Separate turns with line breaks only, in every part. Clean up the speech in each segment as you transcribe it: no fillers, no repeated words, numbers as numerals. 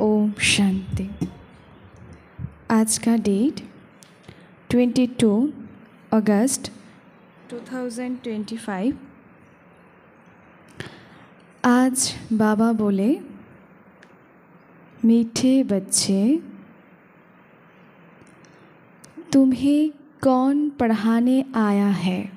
ओम शांति। आज का डेट 22 अगस्त 2025। आज बाबा बोले, मीठे बच्चे, तुम्हें कौन पढ़ाने आया है?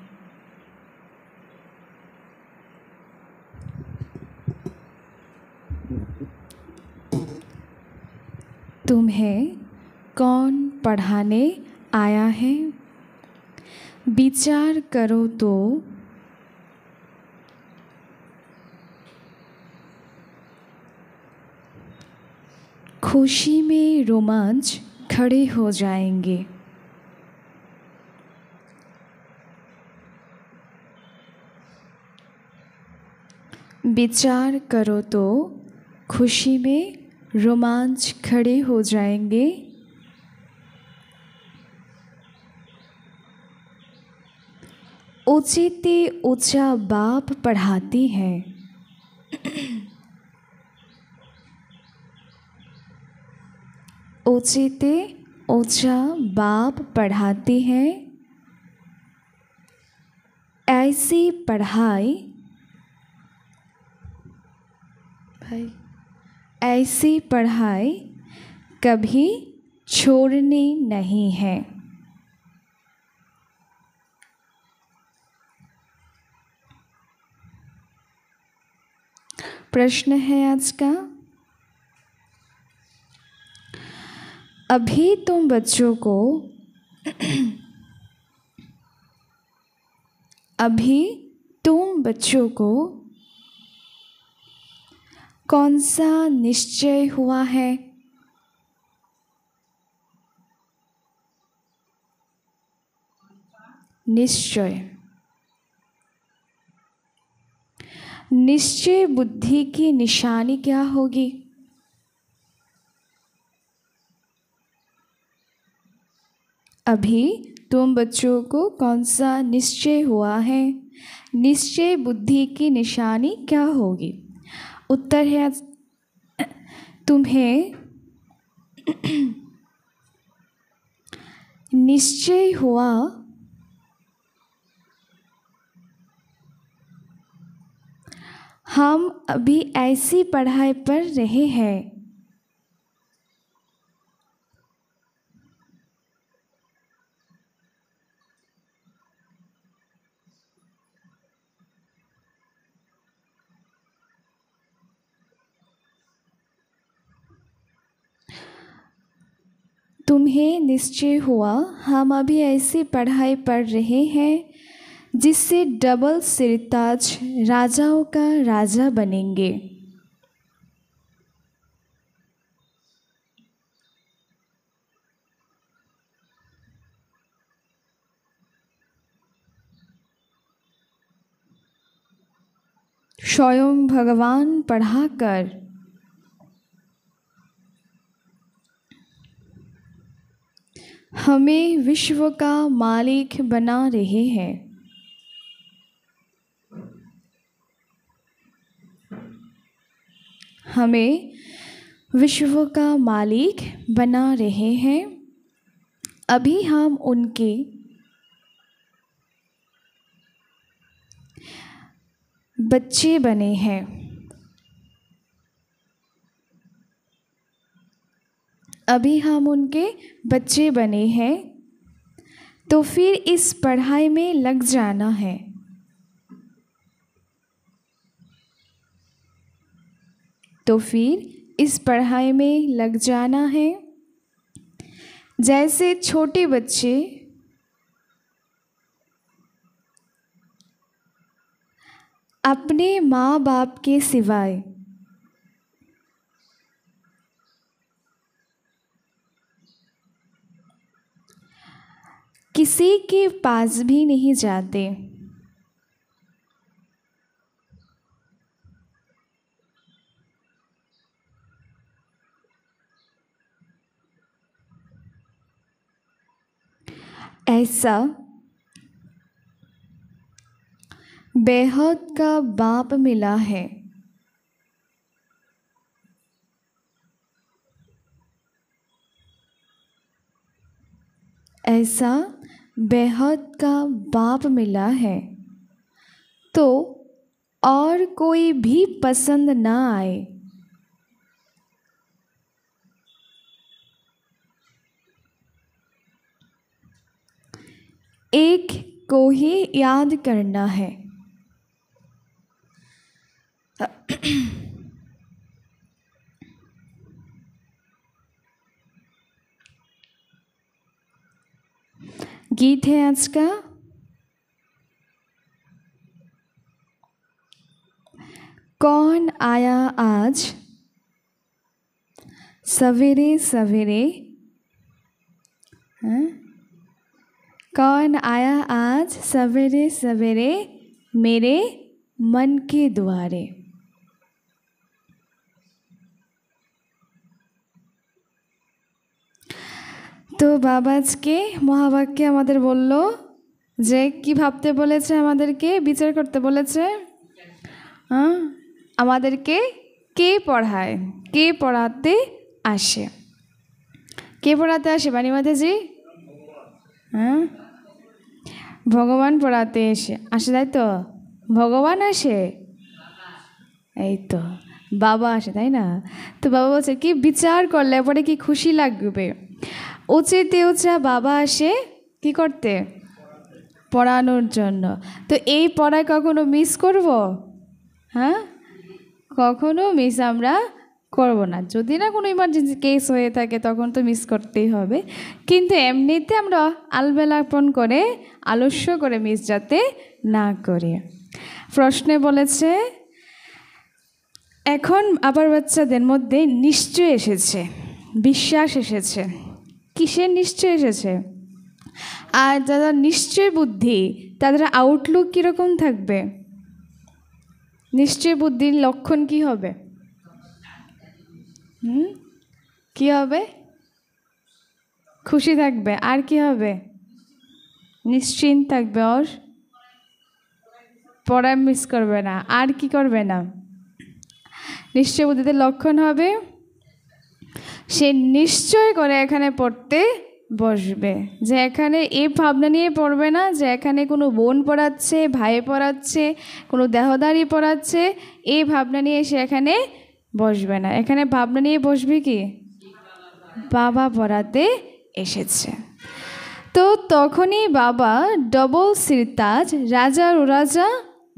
तुम्हें कौन पढ़ाने आया है? विचार करो तो खुशी में रोमांच खड़े हो जाएंगे। विचार करो तो खुशी में रोमांच खड़े हो जाएंगे। ऊंचे ऊंचा बाप पढ़ाती है। ऊंचे ऊंचा बाप पढ़ाती है। ऐसी पढ़ाई ऐसी पढ़ाई कभी छोड़नी नहीं है। प्रश्न है आज का, अभी तुम बच्चों को कौन सा निश्चय हुआ है? निश्चय बुद्धि की निशानी क्या होगी? अभी तुम बच्चों को कौन सा निश्चय हुआ है? निश्चय बुद्धि की निशानी क्या होगी? उत्तर है, तुम्हें निश्चय हुआ हम अभी ऐसी पढ़ाई पर रहे हैं। तुम्हें निश्चय हुआ हम अभी ऐसी पढ़ाई पढ़ रहे हैं जिससे डबल सिरताज राजाओं का राजा बनेंगे। स्वयं भगवान पढ़ाकर हमें विश्व का मालिक बना रहे हैं। हमें विश्व का मालिक बना रहे हैं। अभी हम उनके बच्चे बने हैं। अभी हम उनके बच्चे बने हैं, तो फिर इस पढ़ाई में लग जाना है। जैसे छोटे बच्चे अपने माँ बाप के सिवाय किसी के पास भी नहीं जाते। ऐसा बेहद का बाप मिला है। ऐसा बेहद का बाप मिला है तो और कोई भी पसंद ना आए। एक को ही याद करना है। गीत है आज का। कौन आया आज सवेरे सवेरे। कौन आया आज सवेरे सवेरे मेरे मन के द्वारे। তো বাবা আজকে মহাবাক্যে আমাদের বলল যে কি ভাবতে বলেছে, আমাদেরকে বিচার করতে বলেছে। আমাদেরকে কে পড়ায়, কে পড়াতে আসে, কে পড়াতে আসে বাণী মাতাজি? ভগবান পড়াতে আসে তাই তো? ভগবান আসে, এই তো বাবা আসে তাই না? তো বাবা বলছে কি বিচার করলে পরে কি খুশি লাগবে। উঁচেতে উঁচা বাবা আসে কি করতে? পড়ানোর জন্য। তো এই পড়ায় কখনো মিস করব? কখনো মিস আমরা করব না। যদি না কোনো ইমার্জেন্সি কেস হয়ে থাকে তখন তো মিস করতেই হবে, কিন্তু এমনিতে আমরা আলবেলাপন করে আলস্য করে মিস যাতে না করি। প্রশ্নে বলেছে এখন আবার বাচ্চাদের মধ্যে নিশ্চয় এসেছে, বিশ্বাস এসেছে। কিসের নিশ্চয় এসেছে? আর যারা নিশ্চয় বুদ্ধি তাদের আউটলুক কীরকম থাকবে? নিশ্চয় বুদ্ধির লক্ষণ কি হবে? কি হবে? খুশি থাকবে। আর কি হবে? নিশ্চিন্ত থাকবে, ওর পড়া মিস করবে না। আর কি করবে না? নিশ্চয় বুদ্ধিতে লক্ষণ হবে সে নিশ্চয় করে এখানে পড়তে বসবে, যে এখানে এই ভাবনা নিয়ে পড়বে না যে এখানে কোনো বোন পড়াচ্ছে, ভাই পড়াচ্ছে, কোনো দেহদারি পড়াচ্ছে, এই ভাবনা নিয়ে সে এখানে বসবে না। এখানে ভাবনা নিয়ে বসবে কি বাবা পড়াতে এসেছে। তো তখনই বাবা ডবল সিরতাজ রাজার রাজা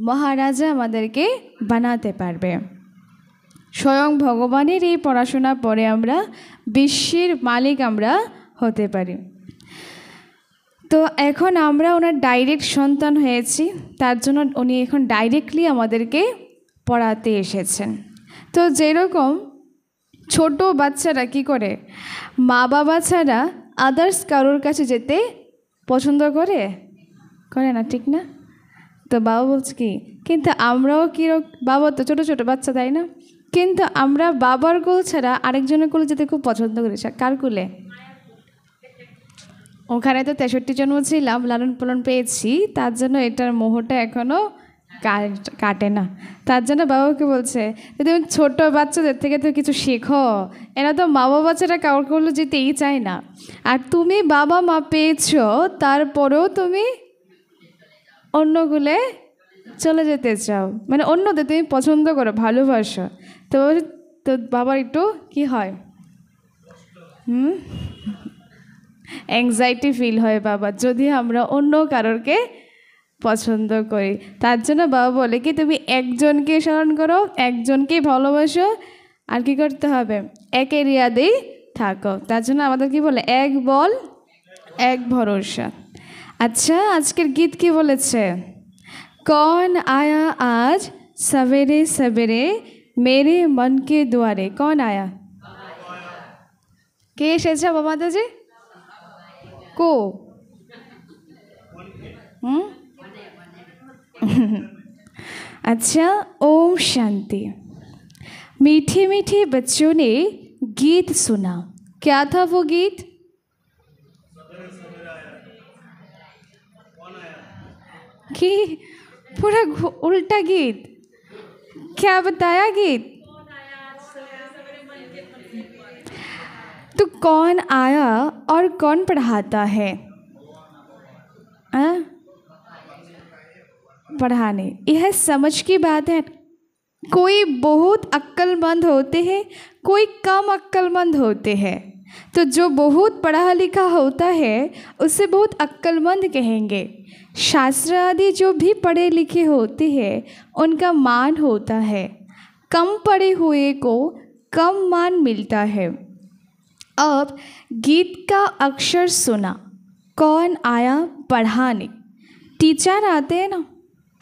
মহারাজা আমাদেরকে বানাতে পারবে। স্বয়ং ভগবানের এই পড়াশোনা পরে আমরা বিশ্বের মালিক আমরা হতে পারি। তো এখন আমরা ওনার ডাইরেক্ট সন্তান হয়েছি, তার জন্য উনি এখন ডাইরেক্টলি আমাদেরকে পড়াতে এসেছেন। তো যেরকম ছোট বাচ্চারা কি করে, মা বাবা ছাড়া আদার্স কারোর কাছে যেতে পছন্দ করে না, ঠিক না? তো বাবা বলছে কি, কিন্তু আমরাও বাবা তো ছোটো ছোটো বাচ্চা তাই না, কিন্তু আমরা বাবার কোল ছাড়া আরেকজনের কোলে যেতে খুব পছন্দ করি। কার কোলে? ওখানে তো 63 জন্ম ছিলাম, লালন পালন পেয়েছি, তার জন্য এটার মোহটা এখনও কাটে না। তার জন্য বাবাকে বলছে তুমি ছোট বাচ্চাদের থেকে তো কিছু শেখো, এরা তো মা বাবা ছাড়া কারোর কোলে যেতেই চায় না। আর তুমি বাবা মা পেয়েছো, তারপরেও তুমি অন্যগুলো চলে যেতে চাও, মানে অন্যদের তুমি পছন্দ করো, ভালোবাসো। তো বাবার একটু কি হয়, অ্যাংজাইটি ফিল হয় বাবা যদি আমরা অন্য কারোরকে পছন্দ করি। তার জন্য বাবা বলে কি তুমি একজনকে স্মরণ করো, একজনকে ভালোবাসো, আর কি করতে হবে এক এরিয়াতেই থাকো। তার জন্য আমাদের কি বলে এক বল এক ভরসা। আচ্ছা আজকের গীত কি বলেছে? कौन आया आज सवेरे सवेरे मेरे मन के द्वारे। कौन आया? কে এসেছে বাবা মাতাজি? को अच्छा ओम शांति। मीठे मीठे बच्चों ने गीत सुना। क्या था वो गीत? कि पूरा उल्टा गीत। क्या बताया गीत? तो कौन आया और कौन पढ़ाता है? पढ़ाने। यह समझ की बात है। कोई बहुत अक्लमंद होते हैं, कोई कम अक्लमंद होते हैं। तो जो बहुत पढ़ा लिखा होता है उसे बहुत अक्लमंद कहेंगे। शास्त्र आदि जो भी पढ़े लिखे होते हैं उनका मान होता है। कम पढ़े हुए को कम मान मिलता है। अब गीत का अक्षर सुना, कौन आया पढ़ाने? टीचर आते हैं ना।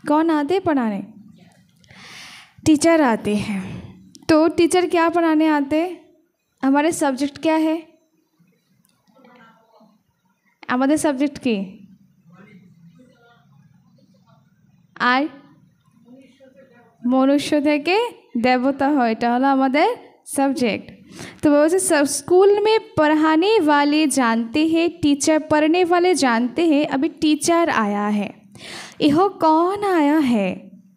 कौन आते हैं पढ़ाने? टीचर आते हैं। तो टीचर क्या पढ़ाने आते हैं? हमारे सब्जेक्ट क्या है? हमारे सब्जेक्ट की আর मनुष्य থেকে देवता हो, এটা হলো আমাদের सब्जेक्ट। तो वैसे सब स्कूल में पढ़ाने वाले जानते हैं, टीचर पढ़ने वाले जानते हैं। अभी टीचर आया है। यह कौन आया है?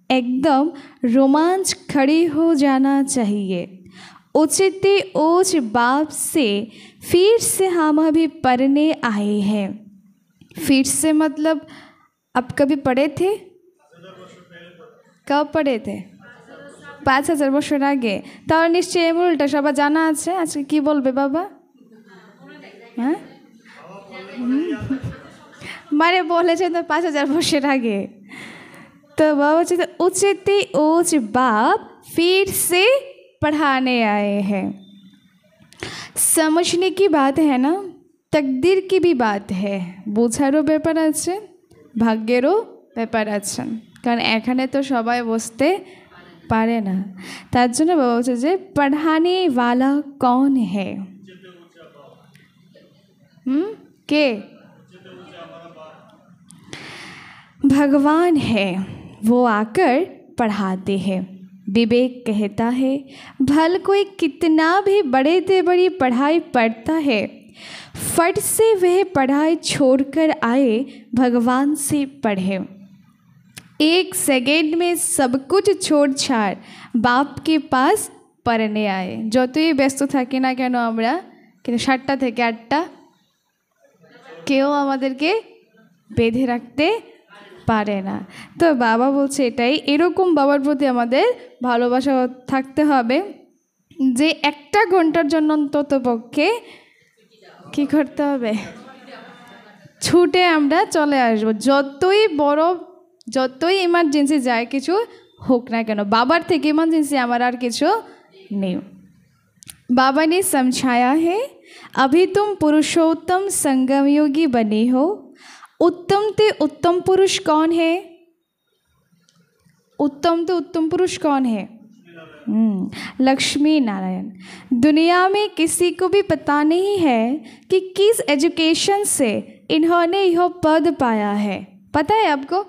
एकदम रोमांच खड़ी हो जाना चाहिए। उचते ऊंच बाप से फिर से हम अभी पढ़ने आए हैं। फिर से मतलब अब कभी पढ़े थे? कब पढ़े थे? 5000 বছর আগে। তাহলে নিশ্চয়ই এর উল্টা সবার জানা আছে। আজকে কি বলবে বাবা? হ্যাঁ, মানে বলেছে তো 5000 বছর আগে। तो बाबा कहते उचते ऊंच बाप फिर से पढ़ाने आए हैं। समझने की बात है ना, तकदीर की भी बात है। বোঝারও ব্যাপার আছে, ভাগ্যেরও ব্যাপার আছে। কারণ এখানে তো সবাই বসতে পারে না। তার জন্য বাবা বলছে যে पढ़ाने वाला कौन है? के? भगवान है। वो आकर पढ़ाते हैं। विवेक कहता है भल कोई कितना भी बड़े से बड़ी पढ़ाई पढ़ता है, फट से वह पढ़ाई छोड़कर आए भगवान से पढ़े। एक सेकेंड में सब कुछ छोड़ छाड़ बाप के पास पढ़ने आए। যতই ব্যস্ত থাকি না কেন আমরা, কিন্তু 7টা থেকে 8টা কেউ আমাদেরকে বেঁধে রাখতে পারে না। তো বাবা বলছে এটাই, এরকম বাবার প্রতি আমাদের ভালোবাসা থাকতে হবে যে 1টা ঘন্টার জন্য অন্তত পক্ষে কী করতে হবে? ছুটে আমরা চলে আসবো। যতই ইমার্জেন্সি যায় কিছু হোক না কেন, বাবার থেকে ইমার্জেন্সি আমার আর কিছু নেই। बाबा ने समझाया है अभी तुम पुरुषोत्तम संगम योगी बने हो। उत्तम ते उत्तम पुरुष कौन है? उत्तम तो उत्तम पुरुष कौन है? लक्ष्मी नारायण। दुनिया में किसी को भी पता नहीं है कि किस एजुकेशन से इन्होंने यह पद पाया है। पता है आपको?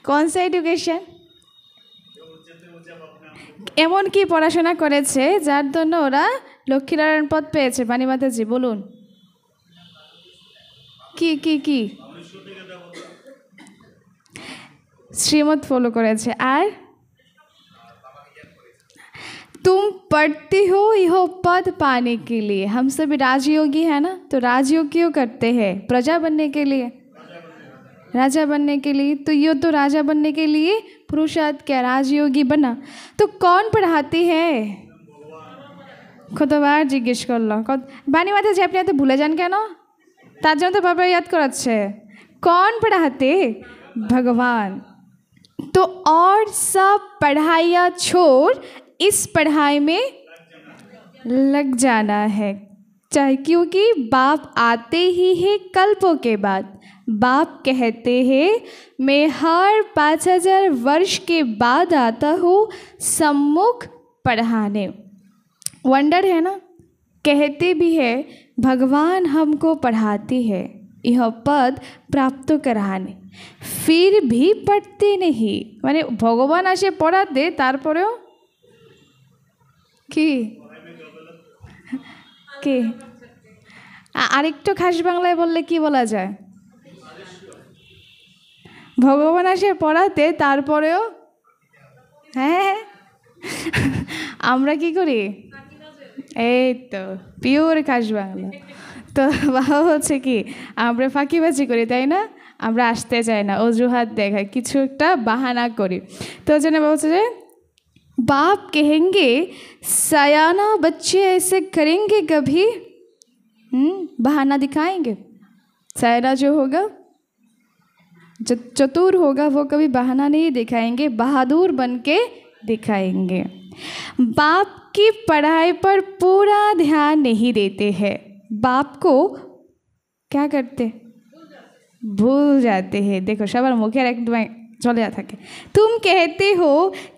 कौन सा एजुकेशन? এমন কি পড়াশোনা করেছে যার জন্য ওরা লক্ষ্মীনারায়ণ পদ পেয়েছে? বাণী মাতাজি বলুন। কি কি কি শ্রীমত ফলো করেছে। আর तुम पढ़ते हो यह पद पाने के लिए। हम सभी राजयोगी है ना, तो राजयोग क्यों करते हैं? प्रजा बनने के लिए, राजा बनने के लिए। तो ये तो राजा बनने के लिए पुरुषार्थ क्या, राजयोगी बना। तो कौन पढ़ाते हैं? কতবার জিজ্ঞেস করলো। বাণী মাতা যে আপনি এত ভুলে যান কেন? তার জন্য তো বাবা याद कराচ্ছে। कौन पढ़ाते? भगवान। तो और सब पढ़ाइयाँ छोड़ इस पढ़ाई में लग जाना है। चाहे क्योंकि बाप आते ही है कल्पों के बाद। बाप कहते हैं मैं हर 5000 वर्ष के बाद आता हूँ सम्मुख पढ़ाने। वंडर है ना, कहते भी है भगवान हमको पढ़ाते हैं यह पद प्राप्त कराने, फिर भी पढ़ते नहीं। माने भगवान आसे पढ़ाते तारपरेও কি কে আরেকটু খাস বাংলায় বললে কি বলা যায়? ভগবান আসে পড়াতে তারপরেও হ্যাঁ আমরা কি করি? এই তো পিওর খাস বাংলা। তো বাবা হচ্ছে কি আমরা ফাঁকিবাজি করি, তাই না? আমরা আসতে চাই না, অজুহাত দেখাই, কিছু একটা বাহানা করি। তো ওই জন্য বাবা হচ্ছে যে बाप कहेंगे सयाना बच्चे ऐसे करेंगे कभी, बहाना दिखाएंगे। सयाना जो होगा, जो चतुर होगा, वो कभी बहाना नहीं दिखाएंगे, बहादुर बन के दिखाएंगे। बाप की पढ़ाई पर पूरा ध्यान नहीं देते हैं, बाप को क्या करते, भूल जाते हैं। देखो सबार मुखेर एकदम चले থাকে। तुम कहते हो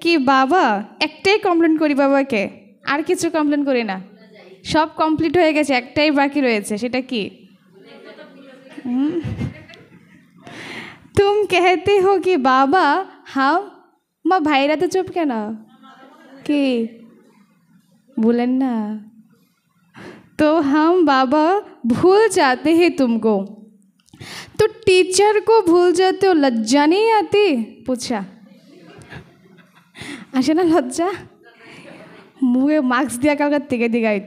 कि बाबा, একটাই কমপ্লেন করি বাবাকে, আর কিছু কমপ্লেন করি না, সব কমপ্লিট হয়ে গেছে, একটাই বাকি রয়েছে, সেটা কি? तुम कहते हो कि बाबा हम, মা ভাইরা তো চুপ কেন, কি বলেন না? तो हम बाबा भूल जाते हैं तुमको, तो टीचर को भूल जाते हो, लज्जा नहीं आती? पूछा আসে না লজ্জা? मुँहे मार्क्स दिया कल तिके दिखाई।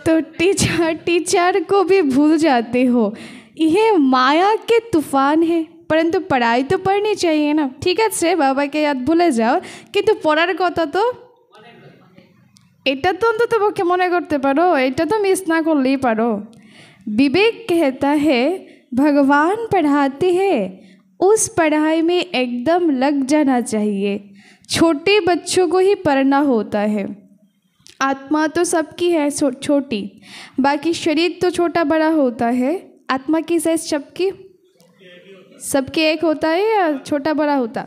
तो टीचर को भी भूल जाते हो, यह माया के तूफान है, परंतु पढ़ाई तो पढ़नी चाहिए ना। ठीक है बाबा के याद भूले जाओ, किन्तु पढ़ार कथा तो এটা তো অন্তত পক্ষে মনে করতে পারো, এটা তো মিস না করলেই পারো। विवेक कहता है भगवान पढ़ाते हैं, उस पढ़ाई में एकदम लग जाना चाहिए। छोटे बच्चों को ही पढ़ना होता है, आत्मा तो सबकी है छोटी, बाकी शरीर तो छोटा बड़ा होता है। आत्मा की साइज सबके एक होता है या छोटा बड़ा होता?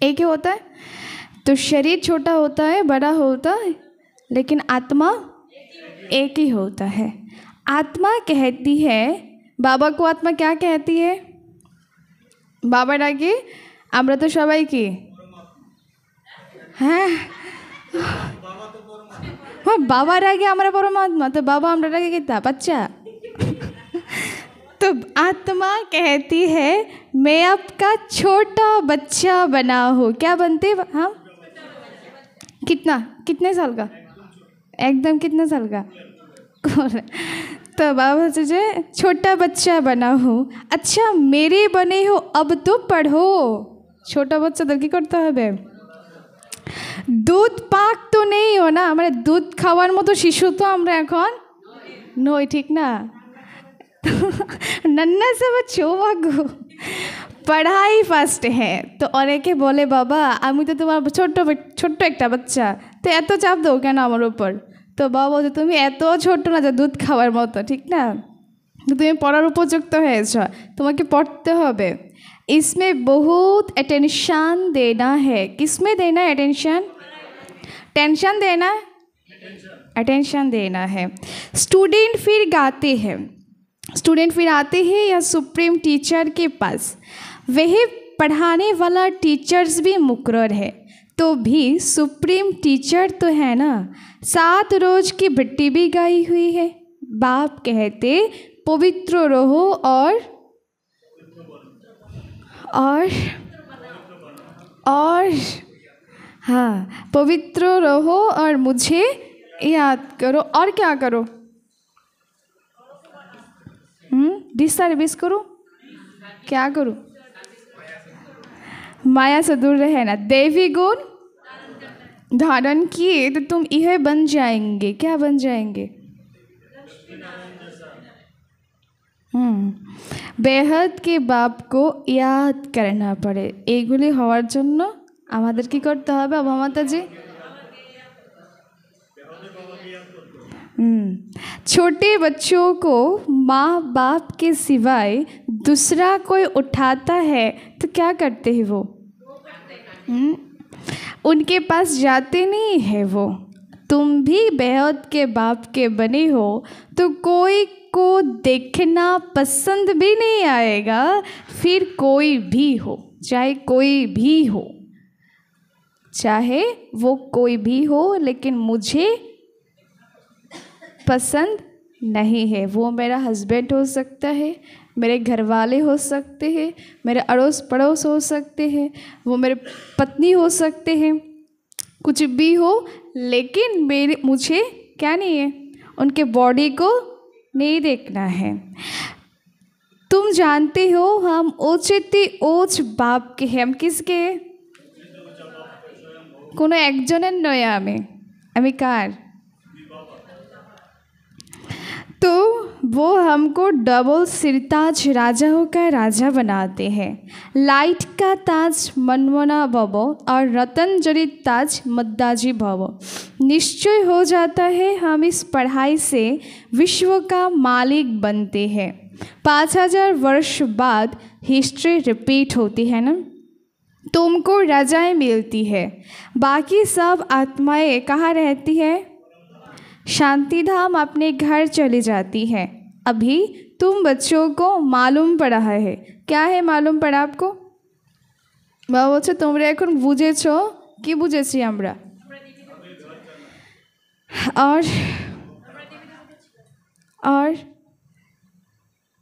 एक ही होता है। तो शरीर छोटा होता है, बड़ा होता है, लेकिन आत्मा एक ही होता है। आत्मा कहती है, बाबा को आत्मा क्या कहती है? बाबा डाके আমরা তো সবাই কি, হ্যাঁ বাবার আগে আমরা পরমাত্মা, তো বাবা আমরা ডাকে কিতা বাচ্চা। तो आत्मा कहती है मैं आपका छोटा बच्चा बना हूँ। क्या बनते हम? कितने साल का? एकदम कितने साल का? तो बाबा से छोटा बच्चा बना हूँ। अच्छा मेरे बने हो, अब तो पढ़ो। छोटा बच्चा तो কি করতে হবে? दूध पाक तो नहीं हो ना, हमारे दूध खावार मतो शिशु तो আমরা এখন নই, ঠিক না? नन्ना से बच्चों वागो पढ़ाई फास्ट है। तो অনেকে বলে বাবা আমি তো তোমার ছোট্ট একটা বাচ্চা, তো এত চাপ দাও কেন আমার উপর? তো বাবা বলছে তুমি এত ছোট না যে দুধ খাওয়ার মতো, ঠিক না? তুমি পড়ার উপযুক্ত হয়েছ, তোমাকে পড়তে হবে। इसमें बहुत अटेंशन देना है। किसमें देना है अटेंशन? टेंशन देना, अटेंशन देना है। स्टूडेंट फिर गाते हैं, स्टूडेंट फिर आते हैं या सुप्रीम टीचर के पास, वही पढ़ाने वाला टीचर्स भी मुकर्रर है, तो भी सुप्रीम टीचर तो है ना। 7 रोज की भट्टी भी गाई हुई है। बाप कहते पवित्र रहो और हाँ पवित्र रहो और मुझे याद करो। और क्या करो? डिसर्विस करो। क्या करो? माया से दूर रहे ना। देवी गुण धारण किए तो तुम यह बन जाएंगे। क्या बन जाएंगे? बेहद के बाप को याद करना पड़े। एगुली हওয়ার জন্য আমাদের কি করতে হবে বাবা মাতাজি? छोटे बच्चों को माँ बाप के सिवाय दूसरा कोई उठाता है तो क्या करते हैं वो? उनके पास जाते नहीं है वो। तुम भी बेहद के बाप के बने हो तो कोई को देखना पसंद भी नहीं आएगा, फिर कोई भी हो, चाहे कोई भी हो, चाहे वो कोई भी हो, लेकिन मुझे पसंद नहीं है। वो मेरा हस्बैंड हो सकता है, मेरे घर वाले हो सकते हैं, मेरे अड़ोस पड़ोस हो सकते हैं, वो मेरे पत्नी हो सकते हैं, कुछ भी हो, लेकिन मुझे क्या नहीं है, उनके बॉडी को नहीं देखना है। तुम जानते हो हम उचित उच्च बाप के हैं। हम किसके? कोनो एकजনের নয় আমি কার? तो वो हमको डबल सिरताज राजाओं का राजा बनाते हैं। लाइट का ताज मनमोना भव और रतन जड़ित ताज मद्दाजी भव। निश्चय हो जाता है हम इस पढ़ाई से विश्व का मालिक बनते हैं। 5000 वर्ष बाद हिस्ट्री रिपीट होती है ना, तुमको रजाएं मिलती है। बाकी सब आत्माएं कहाँ रहती है? शांति धाम अपने घर चली जाती है। अभी तुम बच्चों को मालूम पड़ा है। क्या है मालूम पड़ा आपको? बाबा बोलছে তোমরা এখন বুঝেছো। কি বুঝেছি আমরা?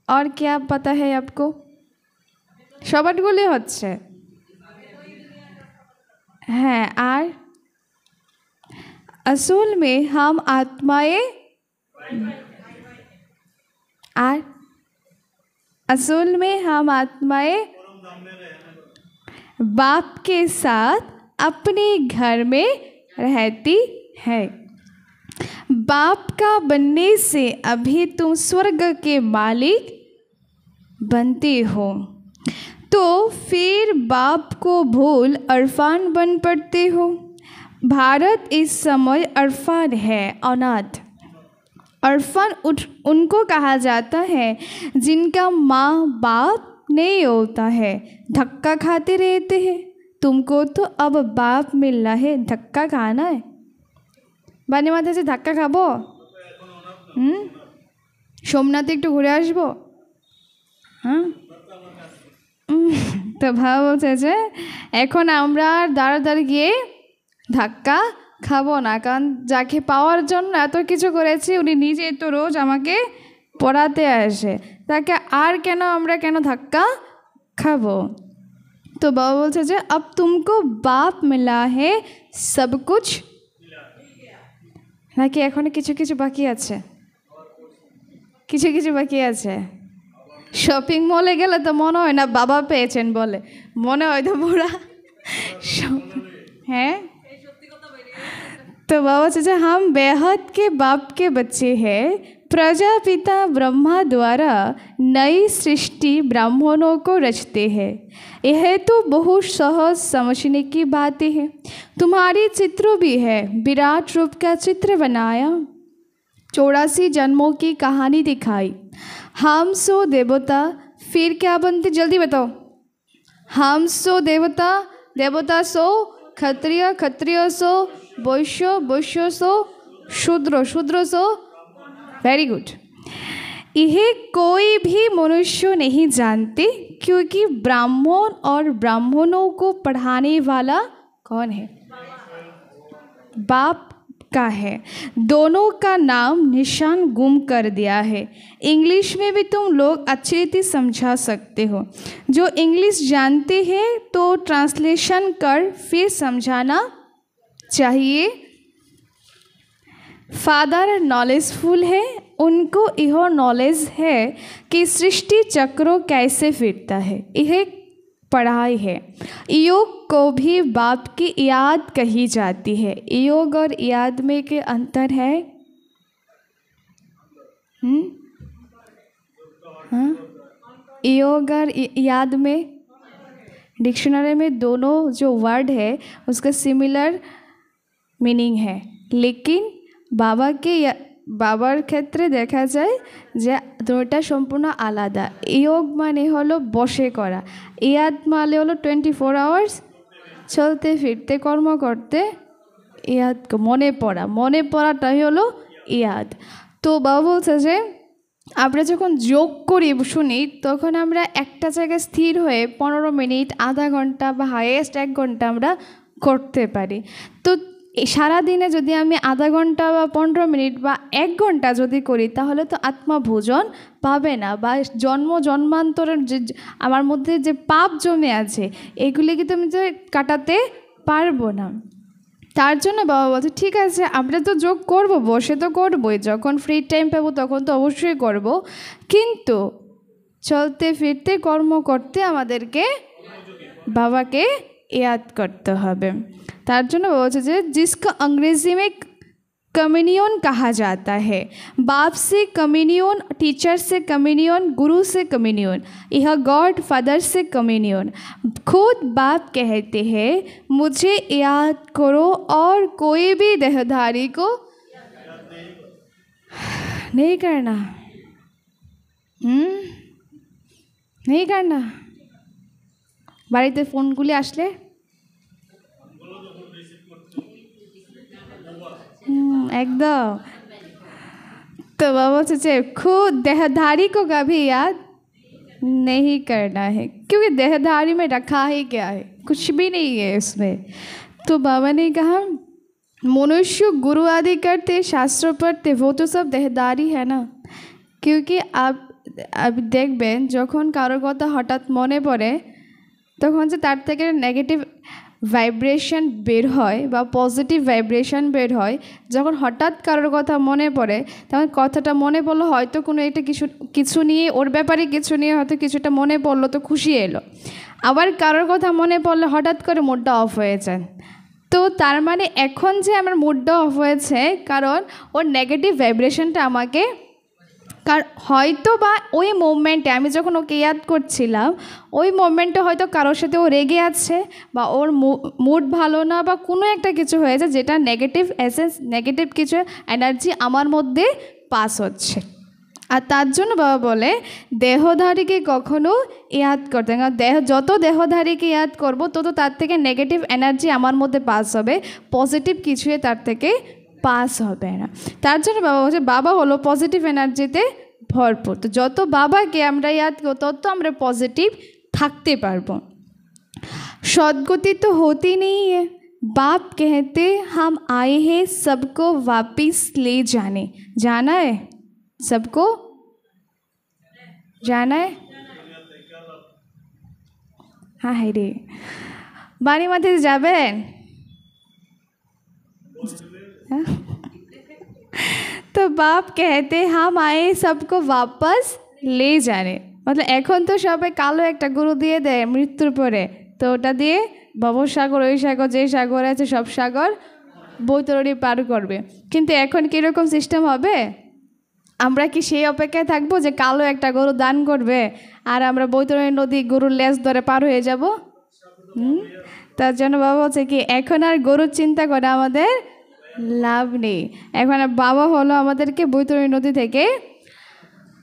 और क्या पता है आपको? সবারগুলি হচ্ছে हैं। और असूल में हम आत्माएं असूल में हम आत्माएं बाप के साथ अपने घर में रहती है। बाप का बनने से अभी तुम स्वर्ग के मालिक बनते हो, तो फिर बाप को भूल अरफान बन पड़ते हो। भारत इस समय अरफान है, अनाथ। अरफान उनको कहा जाता है जिनका माँ बाप नहीं होता है, धक्का खाते रहते हैं। तुमको तो अब बाप मिल रहा है, धक्का खाना है। बानी माथे से धक्का खाबो? सोमनाथे एकटू घुरे आसबो? हाँ তো ভাব হচ্ছে যে এখন আমরা আর দাঁড়া দাঁড়িয়ে গিয়ে ধাক্কা খাবো না, কারণ যাকে পাওয়ার জন্য এত কিছু করেছি উনি নিজে তো রোজ আমাকে পড়াতে আসে, তাকে আর আমরা কেন ধাক্কা খাবো। তো বাবা বলছে যে अब तुमको बाप मिला है सब कुछ, নাকি এখনো কিছু কিছু বাকি আছে? কিছু কিছু বাকি আছে। শপিং মলে গেলে তো মনে হয় না বাবা পেয়েছেন বলে, মনে হয় তো পুরা हैं। तो बाबा चाचा हम बेहद के बाप के बच्चे हैं। प्रजापिता ब्रह्मा द्वारा नई सृष्टि ब्राह्मणों को रचते हैं। यह तो बहुत सहज समझने की बातें हैं। तुम्हारी चित्र भी है, विराट रूप का चित्र बनाया, 84 जन्मों की कहानी दिखाई। हम सो देवता, फिर क्या बनते जल्दी बताओ। हम सो देवता, देवता सो क्षत्रिय, क्षत्रिय सो वैश्य, वैश्य सो शूद्र, शूद्र सो वेरी गुड। यह कोई भी मनुष्य नहीं जानते, क्योंकि ब्राह्मण और ब्राह्मणों को पढ़ाने वाला कौन है? बाप का है। दोनों का नाम निशान गुम कर दिया है। इंग्लिश में भी तुम लोग अच्छी रीति समझा सकते हो। जो इंग्लिश जानते हैं तो ट्रांसलेशन कर फिर समझाना चाहिए। फादर नॉलेजफुल है, उनको यह नॉलेज है कि सृष्टि चक्र कैसे फिरता है। यह पढ़ाई है। योग को भी बाप की याद कही जाती है। योग और याद में के अंतर है? हाँ, योग और याद में डिक्शनरी में दोनों जो वर्ड है उसका सिमिलर मीनिंग है, लेकिन बाबार क्षेत्रे देखा जाए जे दुटा सम्पूर्ण आलादा। योग माने हलो बसे करा, याद माने हलो 24 आवर्स चलते फिरते कर्म करते याद को मने पड़ाटाई हलो याद। तो बाबा बोलছে যে আমরা যখন যোগ করি শুনি তখন আমরা একটা জায়গায় স্থির হয়ে 15 মিনিট, আধা ঘন্টা বা হাইয়েস্ট 1 ঘন্টা আমরা করতে পারি। তো সারা দিনে যদি আমি আধা ঘন্টা বা 15 মিনিট বা 1 ঘন্টা যদি করি তাহলে তো আত্মা ভোজন পাবে না, বা জন্মান্তরের যে আমার মধ্যে যে পাপ জমে আছে এগুলি কিন্তু আমি যে কাটাতে পারবো না। তার জন্য বাবা বলছে ঠিক আছে আমরা তো যোগ করব, বসে তো করবই, যখন ফ্রি টাইম পাবো তখন তো অবশ্যই করব, কিন্তু চলতে ফিরতে কর্ম করতে আমাদেরকে বাবাকে याद करते হবে। তার জন্য বলছে যে जिसका अंग्रेजी में कम्युनियन कहा जाता है, बाप से कम्युनियन, टीचर से कम्युनियन, गुरु से कम्युनियन, यह गॉड फादर से कम्युनियन। खुद बाप कहते हैं मुझे याद करो और कोई भी देहधारी को नहीं करना, नहीं करना। বাড়িতে ফোনগুলি আসলে एकदम, तो बाबा सोचे खुद देहधारी को कभी याद नहीं करना है, क्योंकि देहधारी में रखा ही क्या है, कुछ भी नहीं है उसमें। तो बाबा ने कहा मनुष्य गुरु आदि करते, शास्त्र पढ़ते, वो तो सब देहधारी है ना। क्योंकि आप देखबेन যখন কারোর কথা হঠাৎ মনে পড়ে তখন যে তার থেকে নেগেটিভ ভাইব্রেশন বের হয় বা পজিটিভ ভাইব্রেশন বের হয়। যখন হঠাৎ কারোর কথা মনে পড়ে তখন কথাটা মনে পড়লো হয়তো কোনো একটা কিছু নিয়ে, ওর ব্যাপারে কিছু নিয়ে হয়তো কিছুটা মনে পড়লো তো খুশি এলো, আবার কারোর কথা মনে পড়লে হঠাৎ করে মুডটা অফ হয়ে যায়। তো তার মানে এখন যে আমার মুডটা অফ হয়েছে কারণ ওর নেগেটিভ ভাইব্রেশনটা আমাকে হয়তো বা ওই মোমেন্টে আমি যখন ওকে ইয়াদ করছিলাম ওই মোমেন্টে হয়তো কারোর সাথে ও রেগে আছে বা ওর মুড ভালো না বা কোনো একটা কিছু হয়েছে যেটা নেগেটিভ এসেন্স, নেগেটিভ কিছু এনার্জি আমার মধ্যে পাস হচ্ছে। আর তার জন্য বাবা বলে দেহধারীকে কখনো ইয়াদ করতে, কারণ যত দেহধারীকে ইয়াদ করবো তত তার থেকে নেগেটিভ এনার্জি আমার মধ্যে পাস হবে, পজিটিভ কিছুই তার থেকে পাস হবে না। তার জন্য বাবা বলছে বাবা হলো পজিটিভ এনার্জিতে ভরপুর, তো যত বাবাকে আমরা ইয়াদ করব তত আমরা পজিটিভ থাকতে পারবো। सदगति तो होती नहीं है, बाप कहते हम आए हैं सबको वापिस ले जाने, जाना है, सबको जाना है। हाँ है रे बाणी माथे जाबेन तो बाप कहते हम आए सबको वापस ले जाने, मतलब এখন তো সবাই কালো একটা গরু দিয়ে দেয় মৃত্যুর পরে, তো ওটা দিয়ে ভবসাগর, ওই সাগর, যে সাগর আছে সব সাগর বৈতরণী পার করবে। কিন্তু এখন কীরকম সিস্টেম হবে, আমরা কি সেই অপেক্ষায় থাকবো যে কালো একটা গরু দান করবে আর আমরা বৈতরণী নদী গরুর লেজ ধরে পার হয়ে যাব? তার জন্য বাবা বলছে কি এখন আর গরুর চিন্তা করে আমাদের লাভ নেই, এখন বাবা হলো আমাদেরকে বৈতরণী নদী থেকে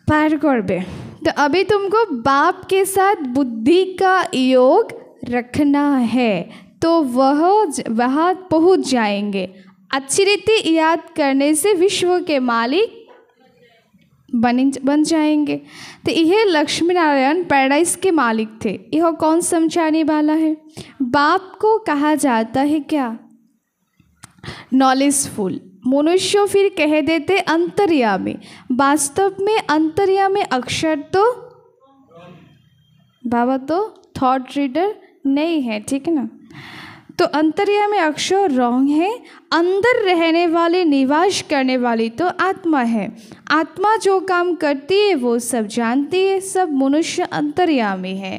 पार करबे। तो अभी तुमको बाप के साथ बुद्धि का योग रखना है तो वहाँ पहुँच जाएंगे। अच्छी रीति याद करने से विश्व के मालिक बन जाएंगे। तो यह लक्ष्मी नारायण पैराडाइज के मालिक थे, यह कौन समझाने वाला है? बाप को कहा जाता है क्या? नॉलेजफुल। मनुष्य फिर कह देते अंतर्यामी, वास्तव में अंतर्यामी अक्षर तो बाबा तो थॉट रीडर नहीं है, ठीक है ना। तो अंतर्यामी अक्षर रॉन्ग है, अंदर रहने वाले निवास करने वाली तो आत्मा है, आत्मा जो काम करती है वो सब जानती है, सब मनुष्य अंतर्यामी है।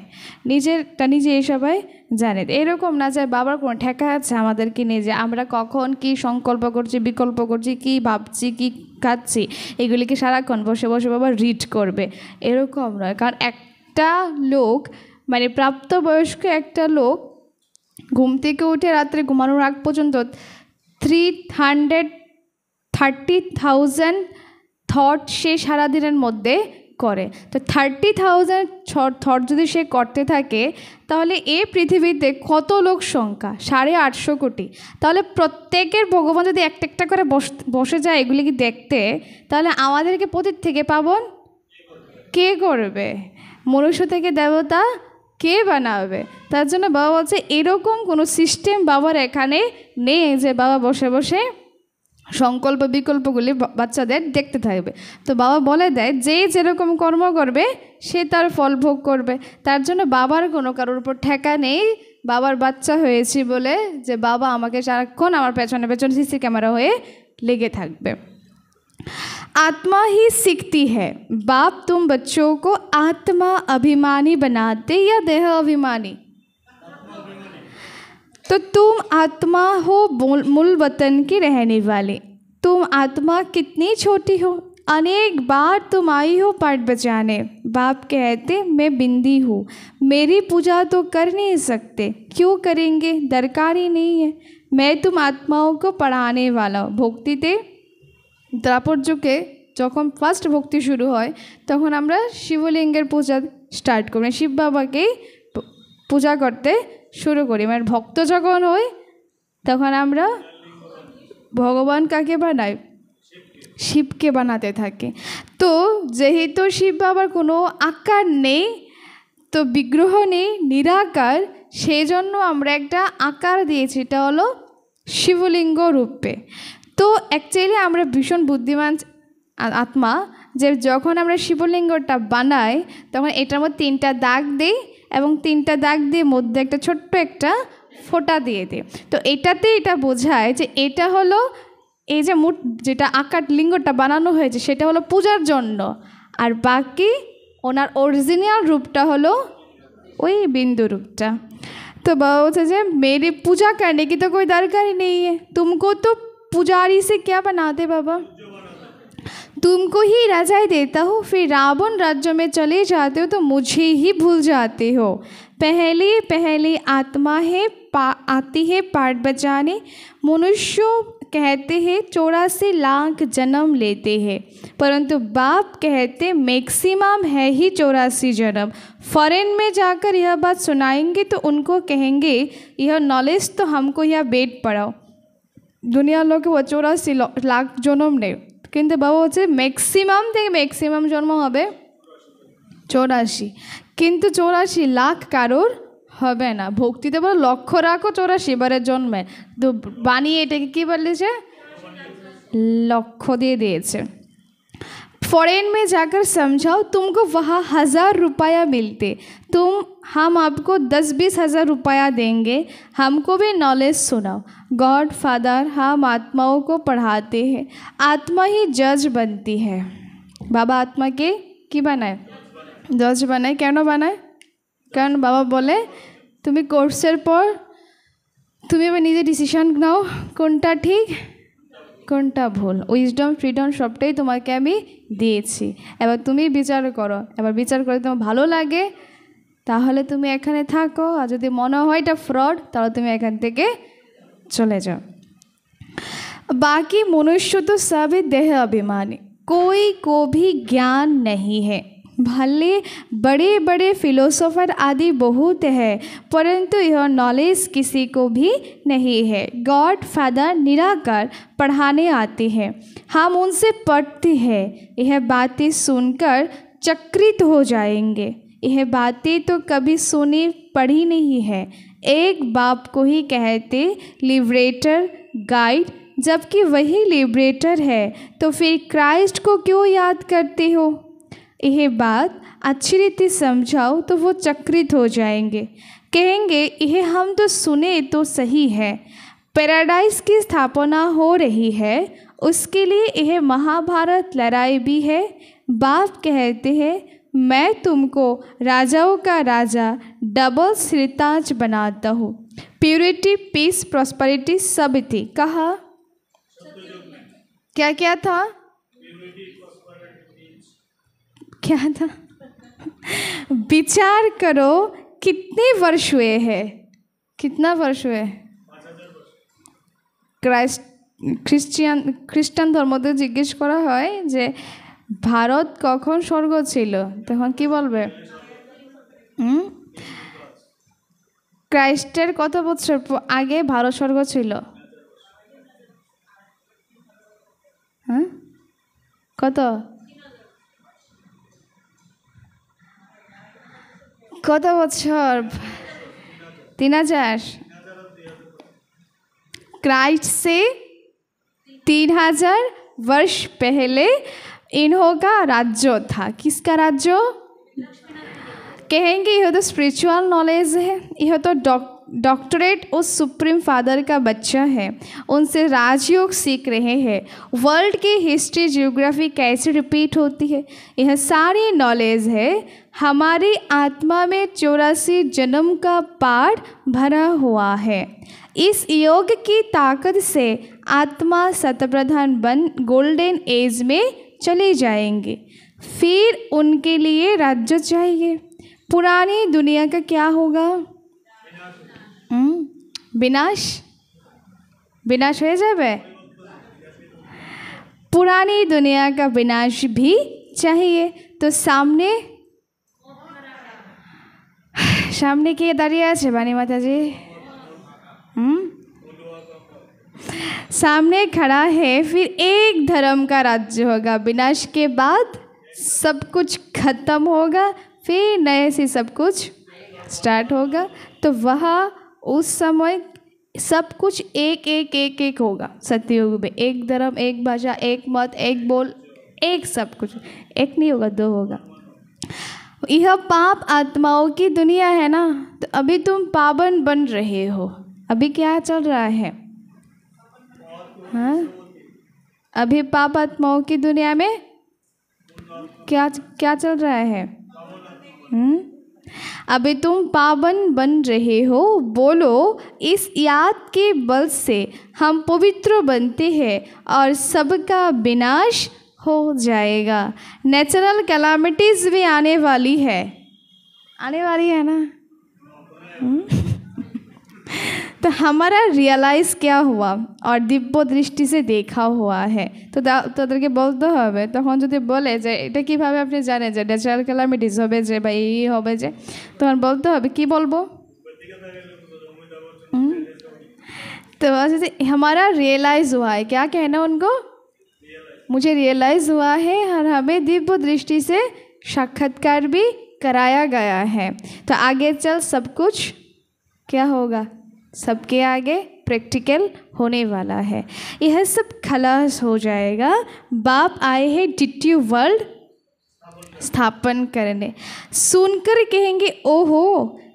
নিজেরটা নিজে সবাই জানে, এরকম না যে বাবার কোনো ঠেকা আছে আমাদেরকে নিয়ে যে আমরা কখন কি সংকল্প করছি, বিকল্প করছি, কি ভাবছি, কি খাচ্ছি, এগুলিকে সারাক্ষণ বসে বসে বাবা রিড করবে, এরকম নয়। কারণ একটা লোক মানে প্রাপ্তবয়স্ক একটা লোক ঘুম থেকে উঠে রাত্রে ঘুমানোর আগ পর্যন্ত 330,000 থট সে সারাদিনের মধ্যে করে। তো 30,000 থট যদি সে করতে থাকে তাহলে এই পৃথিবীতে কত লোক সংখ্যা? 850 কোটি। তাহলে প্রত্যেকের ভগবান যদি একটা একটা করে বসে যায় এগুলি কি দেখতে, তাহলে আমাদেরকে পতিত থেকে পাবন কে করবে? মনুষ্য থেকে দেবতা কে বানাবে? তার জন্য বাবা বলছে এরকম কোনো সিস্টেম বাবার এখানে নেই যে বাবা বসে বসে সংকল্প বিকল্পগুলি বাচ্চাদের দেখতে থাকবে। তো বাবা বলে দেয় যে যেরকম কর্ম করবে সে তার ফল ভোগ করবে। তার জন্য বাবার কোনো কারোর উপর ঠেকা নেই বাবার বাচ্চা হয়েছি বলে যে বাবা আমাকে সারাক্ষণ আমার পেছনে পেছনে সিসি ক্যামেরা হয়ে লেগে থাকবে। आत्मा ही सीखती है। बाप तुम बच्चों को आत्मा अभिमानी बनाते या देह अभिमानी? तो तुम आत्मा हो मूल वतन की रहने वाली। तुम आत्मा कितनी छोटी हो, अनेक बार तुम आई हो पाठ बजाने। बाप कहते मैं बिंदी हूँ, मेरी पूजा तो कर नहीं सकते, क्यों करेंगे, दरकार ही नहीं है। मैं तुम आत्माओं को पढ़ाने वाला हूँ। भक्तिते দ্রাপর যুগে যখন ফার্স্ট ভক্তি শুরু হয় তখন আমরা শিবলিঙ্গের পূজা স্টার্ট করি, শিব বাবাকেই পূজা করতে শুরু করি। মানে ভক্ত যখন হই তখন আমরা ভগবান কাকে বানাই, শিবকে বানাতে থাকি। তো যেহেতু শিব বাবার কোনো আকার নেই, তো বিগ্রহ নেই, নিরাকার, সেই জন্য আমরা একটা আকার দিয়েছি, এটা হলো শিবলিঙ্গ রূপে। তো অ্যাকচুয়ালি আমরা ভীষণ বুদ্ধিমান আত্মা, যে যখন আমরা শিবলিঙ্গটা বানাই তখন এটার মধ্যে 3টা দাগ দিই এবং 3টা দাগ দিয়ে মধ্যে একটা ছোট্ট একটা ফোঁটা দিয়ে দিই। তো এটাতে এটা বোঝায় যে এটা হলো এই যে যেটা আকার লিঙ্গটা বানানো হয়েছে সেটা হলো পূজার জন্য, আর বাকি ওনার অরিজিনাল রূপটা হলো ওই বিন্দু রূপটা। तो बाबा बोलते हैं मेरी पूजा करने की तो कोई दरकार ही नहीं है, तुमको तो पुजारी से क्या बनाते बाबा, तुमको ही राजाई देता हो, फिर रावण राज्य में चले जाते हो तो मुझे ही भूल जाते हो। पहले पहले आत्मा है आती है पाठ बजाने। मनुष्य कहते हैं 84 लाख जन्म लेते हैं, परंतु बाप कहते मैक्सिमम है ही 84 जन्म। फॉरेन में जाकर यह बात सुनाएंगे तो उनको कहेंगे यह नॉलेज तो हमको यह बेड पढ़ाओ। दुनिया लोग वो 84 लाख जन्म ने, কিন্তু বাবা হচ্ছে ম্যাক্সিমাম থেকে ম্যাক্সিমাম জন্ম হবে 84, কিন্তু 84 লাখ কারোর হবে না। ভক্তিতে বলো লক্ষ্য রাখো 84 বারের জন্মে, তো বানিয়ে এটাকে কী বলেছে, লক্ষ্য দিয়ে দিয়েছে। फॉरेन में जाकर समझाओ, तुमको वहाँ 1000 रुपया मिलते, हम आपको 10-20 हज़ार रुपया देंगे, हमको भी नॉलेज सुनाओ। गॉड फादर हम आत्माओं को पढ़ाते हैं, आत्मा ही जज बनती है। बाबा आत्मा के की बनाए, जज बनाए। क्यों बनाए, कारण बाबा बोले तुम्हें कोर्सर पर तुम्हें एबार निजे डिसिशन नाओ कोनटा ठीक কোনটা ভুল। উইজডম ফ্রিডম সবটাই তোমাকে আমি দিয়েছি, এবার তুমি বিচার করো। এবার বিচার করে তোমার ভালো লাগে তাহলে তুমি এখানে থাকো, আর যদি মনে হয় এটা ফ্রড তাহলে তুমি এখান থেকে চলে যাও। बाकी मनुष्य तो सब देह अभिमानी, कोई को भी ज्ञान नहीं है। भले बड़े बड़े फिलोसोफर आदि बहुत है, परंतु यह नॉलेज किसी को भी नहीं है। गॉड फादर निराकार पढ़ाने आते हैं, हम उनसे पढ़ते हैं, यह बातें सुनकर चक्रित हो जाएंगे। यह बातें तो कभी सुनी पढ़ी नहीं है। एक बाप को ही कहते लिबरेटर गाइड, जबकि वही लिबरेटर है, तो फिर क्राइस्ट को क्यों याद करते हो। यह बात अच्छी रीति समझाओ तो वो चक्रित हो जाएंगे, कहेंगे यह हम तो सुने तो सही है। पैराडाइज की स्थापना हो रही है, उसके लिए यह महाभारत लड़ाई भी है। बाप कहते हैं मैं तुमको राजाओं का राजा डबल श्रीताज बनाता हूँ। प्योरिटी पीस प्रॉस्पेरिटी सब थी, कहा क्या क्या था, क्या था, विचार करो कितने वर्ष हुए हैं, कितना वर्ष हुए। খ্রিস্টান ধর্মতে জিজ্ঞেস করা হয় যে ভারত কখন স্বর্গ ছিল, তখন কি বলবে, ক্রাইস্টের কত বছর আগে ভারত স্বর্গ ছিল, হ্যাঁ কত কত বছর, 3000। क्राइस्ट से 3000 वर्ष पहले इन्हों का राज्य था। किसका राज्य, कहेंगे यह तो स्पिरिचुअल नॉलेज है, यह तो डॉक्टरेट उस सुप्रीम फादर का बच्चा है, उनसे राजयोग सीख रहे हैं। वर्ल्ड की हिस्ट्री जियोग्राफी कैसे रिपीट होती है, यह सारी नॉलेज है। हमारी आत्मा में 84 जन्म का पाठ भरा हुआ है। इस योग की ताकत से आत्मा शतप्रधान बन गोल्डन एज में चले जाएंगे। फिर उनके लिए राज्य चाहिए। पुरानी दुनिया का क्या होगा? विनाश, विनाश हो जाए। पुरानी दुनिया का विनाश भी चाहिए। तो सामने सामने के दाঁড়িয়ে আছে बानी माता जी? सामने खड़ा है। फिर एक धर्म का राज्य होगा, विनाश के बाद सब कुछ खत्म होगा, फिर नए से सब कुछ स्टार्ट होगा। तो वहाँ उस समय सब कुछ एक एक एक एक होगा। सत्ययुग में एक धर्म, एक भाषा, एक मत, एक बोल, एक सब कुछ। एक नहीं होगा, दो होगा। यह पाप आत्माओं की दुनिया है ना, तो अभी तुम पावन बन रहे हो। अभी क्या चल रहा है? हाँ, अभी पाप आत्माओं की दुनिया में क्या क्या चल रहा है? अभी तुम पावन बन रहे हो। बोलो, इस याद के बल से हम पवित्र बनते हैं और सबका विनाश हो जाएगा। नेचुरल कैलामिटीज भी आने वाली है ना। तो हमारा रियलाइज क्या हुआ और दिव्य दृष्टि से देखा हुआ है। तो তাদেরকে বলতে হবে, তখন যদি বলে যে এটা কিভাবে আপনি জানেন যে ন্যাচারাল ক্যালামিটিস হবে যে বা এই হবে যে, তখন বলতে হবে কি বলবো? तो जैसे हमारा रियलाइज हुआ है, क्या कहना उनको? मुझे रियलाइज हुआ है और हमें दिव्य दृष्टि से साक्षात्कार भी कराया गया है। तो आगे चल सब कुछ क्या होगा? सबके आगे प्रैक्टिकल होने वाला है। यह सब खलास हो जाएगा। बाप आए हैं डिट्यू वर्ल्ड स्थापन करने। सुनकर कहेंगे, ओहो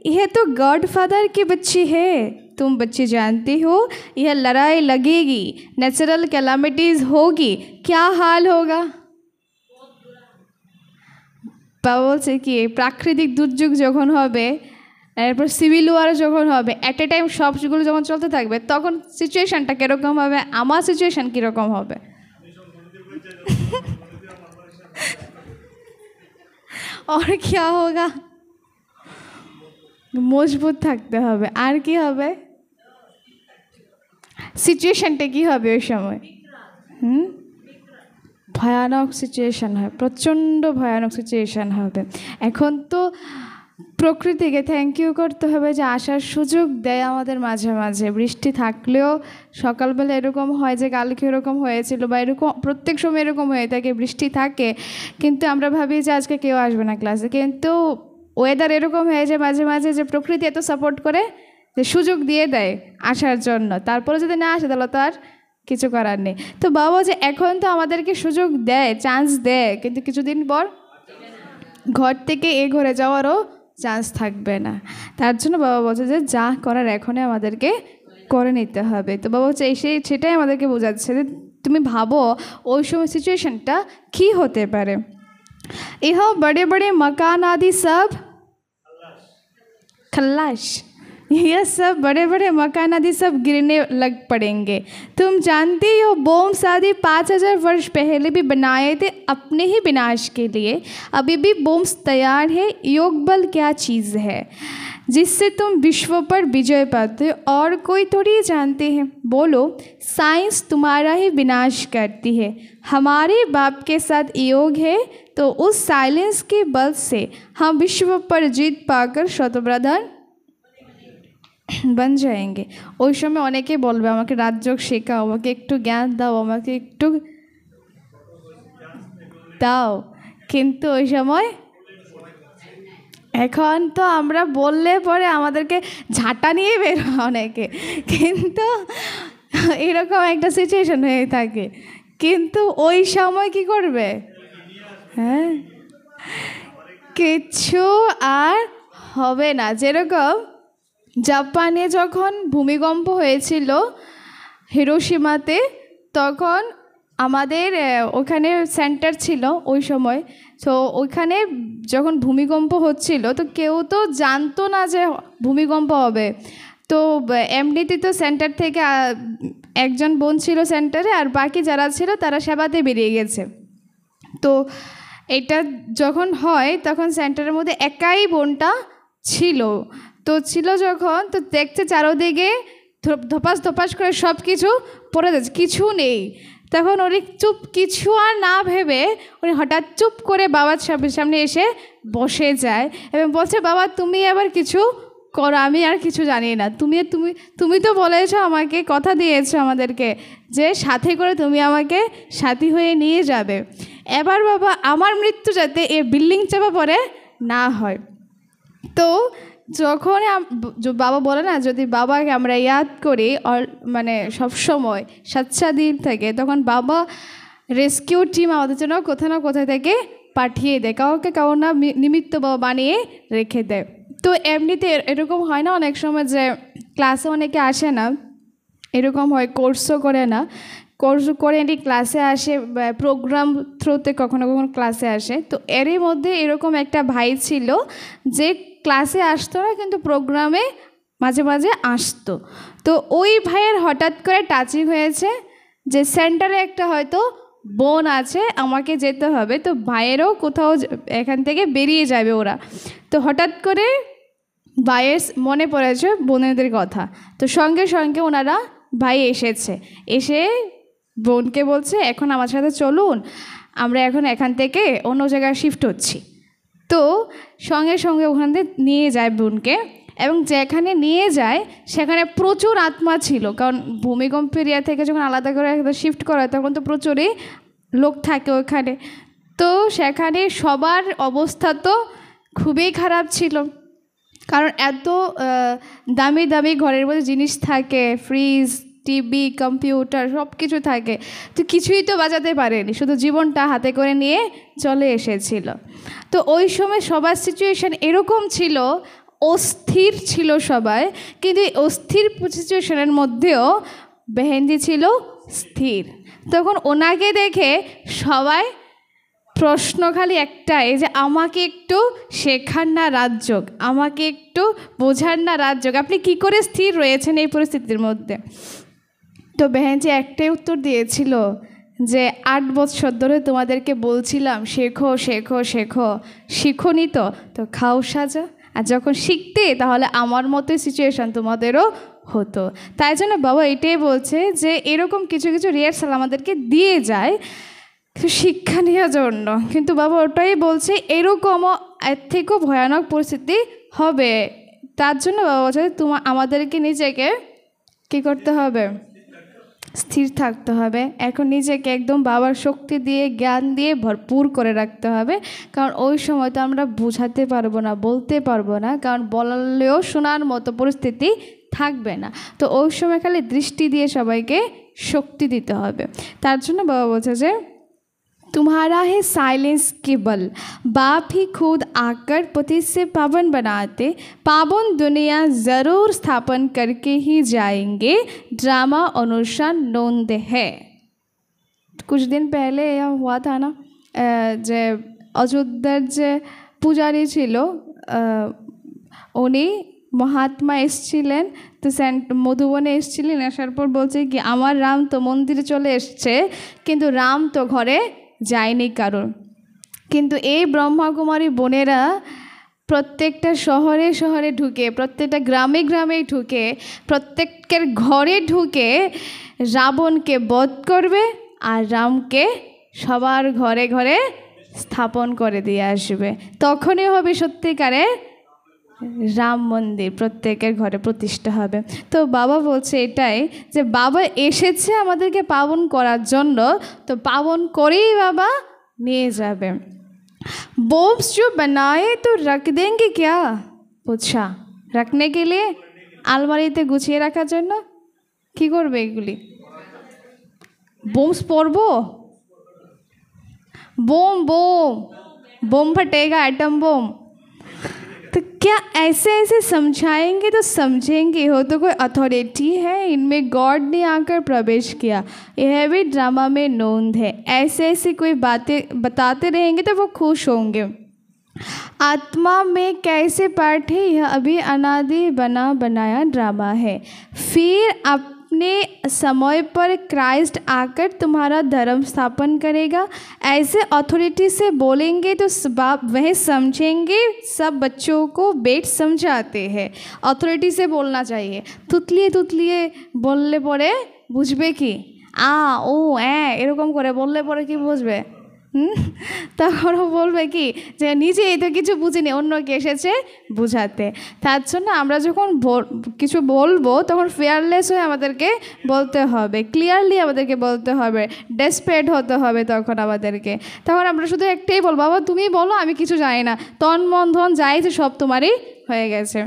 यह तो गॉड फादर के बच्चे है। तुम बच्चे जानते हो यह लड़ाई लगेगी, नेचुरल कैलामिटीज होगी, क्या हाल होगा? বলছে কি প্রাকৃতিক দুর্যোগ যখন হবে, এরপর সিভিল ওয়ার যখন হবে, অ্যাট এ টাইম সবগুলো যখন চলতে থাকবে, তখন সিচুয়েশানটা কীরকম হবে? আমার সিচুয়েশান কীরকম হবে? और क्या होगा? মজবুত থাকতে হবে। আর কি হবে? সিচুয়েশানটা কি হবে ওই সময়? ভয়ানক সিচুয়েশান হয়, প্রচণ্ড ভয়ানক সিচুয়েশান হবে। এখন তো প্রকৃতিকে থ্যাংক ইউ করতে হবে যে আসার সুযোগ দেয় আমাদের মাঝে মাঝে। বৃষ্টি থাকলেও সকালবেলা এরকম হয় যে কালকে এরকম হয়েছিল, বা এরকম প্রত্যেক সময় এরকম হয়ে থাকে, বৃষ্টি থাকে, কিন্তু আমরা ভাবি যে আজকে কেউ আসবে না ক্লাসে। কিন্তু ওয়েদার এরকম হয়ে যায় মাঝে মাঝে যে প্রকৃতি এত সাপোর্ট করে যে সুযোগ দিয়ে দেয় আসার জন্য। তারপরে যদি না আসে তাহলে তো আর কিছু করার নেই। তো বাবা যে এখন তো আমাদেরকে সুযোগ দেয়, চান্স দেয়, কিন্তু কিছুদিন পর ঘর থেকে এ ঘরে যাওয়ারও চান্স থাকবে না। তার জন্য বাবা বলছে যে যা করার এখনই আমাদেরকে করে নিতে হবে। তো বাবা হচ্ছে সেটাই আমাদেরকে বোঝাচ্ছে যে তুমি ভাবো ওই সময় সিচুয়েশনটা কী হতে পারে। यह बड़े बड़े मकान आदि सब खल्लाश, यह सब बड़े बड़े मकान आदि सब गिरने लग पड़ेंगे। तुम जानती हो बॉम्ब्स आदि 5000 वर्ष पहले भी बनाए थे अपने ही विनाश के लिए। अभी भी बॉम्ब्स तैयार है। योग बल क्या चीज़ है जिससे तुम विश्व पर विजय पाते हो और कोई थोड़ी जानते हैं? बोलो, साइंस तुम्हारा ही विनाश करती है। हमारे बाप के साथ योग है, तो उस साइलेंस के बल से हम विश्व पर जीत पाकर शतप्रधान बन जाएंगे। ওই সময় অনেকে বলবে আমাকে রাজযোগ শেখাও, আমাকে একটু জ্ঞান দাও, আমাকে একটু দাও, কিন্তু ওই সময় এখন তো আমরা বললে পরে আমাদেরকে ঝাঁটা নিয়ে বের হয় অনেকে, কিন্তু এরকম একটা সিচুয়েশন হয়ে থাকে। কিন্তু ওই সময় কি করবে? হ্যাঁ, কিছু আর হবে না। যেরকম জাপানে যখন ভূমিকম্প হয়েছিল হিরোশিমাতে, তখন আমাদের ওখানে সেন্টার ছিল ওই সময়। তো ওইখানে যখন ভূমিকম্প হচ্ছিল তো কেউ তো জানতো না যে ভূমিকম্প হবে। তো এমনিতে তো সেন্টার থেকে একজন বোন ছিল সেন্টারে, আর বাকি যারা ছিল তারা সেবাতে বেরিয়ে গেছে। তো এটা যখন হয় তখন সেন্টারের মধ্যে একাই বোনটা ছিল। তো ছিল যখন, তো দেখছে চারোদিকে ধপাস ধপাস করে সব কিছু পড়ে যাচ্ছে, কিছু নেই। তখন উনি চুপ, কিছু আর না ভেবে উনি হঠাৎ চুপ করে বাবার সামনে এসে বসে যায় এবং বলছে, বাবা তুমি আবার কিছু করো, আমি আর কিছু জানি না। তুমি তুমি তুমি তো বলেছো আমাকে, কথা দিয়েছো আমাদেরকে যে সাথে করে তুমি আমাকে সাথী হয়ে নিয়ে যাবে। এবার বাবা আমার মৃত্যু যাতে এ বিল্ডিং চাপা পড়ে না হয়। তো যখন বাবা বলে না, যদি বাবাকে আমরা ইয়াদ করি মানে সবসময় সাচ্চা দিন থেকে, তখন বাবা রেস্কিউ টিম আমাদের জন্য কোথাও না কোথায় থেকে পাঠিয়ে দেয়, কাউকে কাউ না নিমিত্ত বাবা বানিয়ে রেখে দেয়। তো এমনিতে এরকম হয় না অনেক সময় যে ক্লাসে অনেকে আসে না, এরকম হয় কোর্সও করে না, কোর্স করে এটি ক্লাসে আসে, প্রোগ্রাম থ্রুতে কখনো কখনো ক্লাসে আসে। তো এরই মধ্যে এরকম একটা ভাই ছিল যে ক্লাসে আসতো না কিন্তু প্রোগ্রামে মাঝে মাঝে আসতো। তো ওই ভাইয়ের হঠাৎ করে টাচিং হয়েছে যে সেন্টারে একটা হয়তো বোন আছে, আমাকে যেতে হবে। তো ভাইয়েরও কোথাও এখান থেকে বেরিয়ে যাবে ওরা। তো হঠাৎ করে ভাইয়ের মনে পড়েছে বোনেদের কথা। তো সঙ্গে সঙ্গে ওনারা ভাই এসেছে, এসে বোনকে বলছে এখন আমার সাথে চলুন, আমরা এখন এখান থেকে অন্য জায়গায় শিফট হচ্ছি। তো সঙ্গে সঙ্গে ওখান থেকে নিয়ে যায় বোনকে, এবং যেখানে নিয়ে যায় সেখানে প্রচুর আত্মা ছিল, কারণ ভূমিকম্প এরিয়া থেকে যখন আলাদা করে শিফট করা হয় তখন তো প্রচুরই লোক থাকে ওখানে। তো সেখানে সবার অবস্থা তো খুবই খারাপ ছিল, কারণ এত দামি দামি ঘরের মধ্যে জিনিস থাকে, ফ্রিজ, টিভি, কম্পিউটার সব কিছু থাকে, তো কিছুই তো বাঁচাতে পারেনি, শুধু জীবনটা হাতে করে নিয়ে চলে এসেছিল। তো ওই সময় সবার সিচুয়েশান এরকম ছিল, অস্থির ছিল সবাই, কিন্তু এই অস্থির সিচুয়েশনের মধ্যেও বেহেনজি ছিল স্থির। তখন ওনাকে দেখে সবাই প্রশ্ন খালি একটাই, যে আমাকে একটু শেখার না রাজযোগ, আমাকে একটু বোঝার না রাজযোগ, আপনি কি করে স্থির রয়েছেন এই পরিস্থিতির মধ্যে। তো বেহেনজি একটাই উত্তর দিয়েছিল যে 8 বছর ধরে তোমাদেরকে বলছিলাম শেখো শেখো শেখো, শিখোনি তো খাও সাজা, আর যখন শিখতে তাহলে আমার মতোই সিচুয়েশান তোমাদেরও হতো। তাই জন্য বাবা এটাই বলছে যে এরকম কিছু কিছু রিহার্সাল আমাদেরকে দিয়ে যায় শিক্ষা নেওয়ার জন্য, কিন্তু বাবা ওটাই বলছে এরকমও এর থেকেও ভয়ানক পরিস্থিতি হবে। তার জন্য বাবা বলছে আমাদেরকে নিজেকে কী করতে হবে, স্থির থাকতে হবে। এখন নিজেকে একদম বাবার শক্তি দিয়ে, জ্ঞান দিয়ে ভরপুর করে রাখতে হবে, কারণ ওই সময় তো আমরা বোঝাতে পারবো না, বলতে পারবো না, কারণ বললেও শোনার মতো পরিস্থিতি থাকবে না। তো ওই সময় খালি দৃষ্টি দিয়ে সবাইকে শক্তি দিতে হবে। তার জন্য বাবা বলছে যে तुम्हारा है साइलेंस के बल, बाप ही खुद आकर पति से पावन बनाते, पावन दुनिया ज़रूर स्थापन करके ही जाएंगे, ड्रामा अनुष्ठान नोंद है। कुछ दिन पहले यह हुआ था ना, যে অযোধ্যার যে পূজারী ছিল উনি মহাত্মা এসেছিলেন, তো মধুবনে এসেছিলেন, আসার পর বলছে কি আমার রাম তো মন্দিরে চলে এসছে কিন্তু রাম তো ঘরে যায়নি কারণ। কিন্তু এই ব্রহ্মাকুমারী বোনেরা প্রত্যেকটা শহরে শহরে ঢুকে, প্রত্যেকটা গ্রামে গ্রামে ঢুকে, প্রত্যেকের ঘরে ঢুকে রাবণকে বধ করবে আর রামকে সবার ঘরে ঘরে স্থাপন করে দিয়ে আসবে। তখনই হবে সত্যিকারের রাম মন্দির প্রত্যেকের ঘরে প্রতিষ্ঠা হবে। তো বাবা বলছে এটাই যে বাবা এসেছে আমাদেরকে পাবন করার জন্য, তো পাবন করেই বাবা নিয়ে যাবে। बॉम्ब्स जो बनाए तो रख देंगे क्या, पूछा। रखने के लिए আলমারিতে গুছিয়ে রাখার জন্য কি করবে এগুলি? বোমস পড়ব, বোম বোম বোম ফাটেগা, অ্যাটম বোম। তো क्या ऐसे ऐसे समझाएंगे तो समझेंगे हो तो कोई अथॉरिटी है? इनमें गॉड ने आकर प्रवेश किया, यह भी ड्रामा में नोंद है। ऐसे ऐसे कोई बातें बताते रहेंगे तो वो खुश होंगे। आत्मा में कैसे पाठ है? यह अभी अनादि बना बनाया ड्रामा है। फिर अपने समय पर क्राइस्ट आकर तुम्हारा धर्म स्थापन करेगा। ऐसे अथॉरिटी से बोलेंगे तो बाप वह समझेंगे। सब बच्चों को बेट समझाते हैं, अथॉरिटी से बोलना चाहिए। तुतलिए तुतलिए बोलले परे बुझबे कि ও এরকম করে বললে পরে কি বুঝবে? তখন ও বলবে কি যে নিজেই তো কিছু বুঝিনি, অন্যকে এসেছে বুঝাতে। তার জন্য আমরা যখন কিছু বলবো তখন ফেয়ারলেস হয়ে আমাদেরকে বলতে হবে, ক্লিয়ারলি আমাদেরকে বলতে হবে, ডেসপারেট হতে হবে। তখন আমরা শুধু একটাই বলবো, বাবা তুমি বলো, আমি কিছু জানি না, তন মন ধন যাই যে সব তোমারই হয়ে গেছে।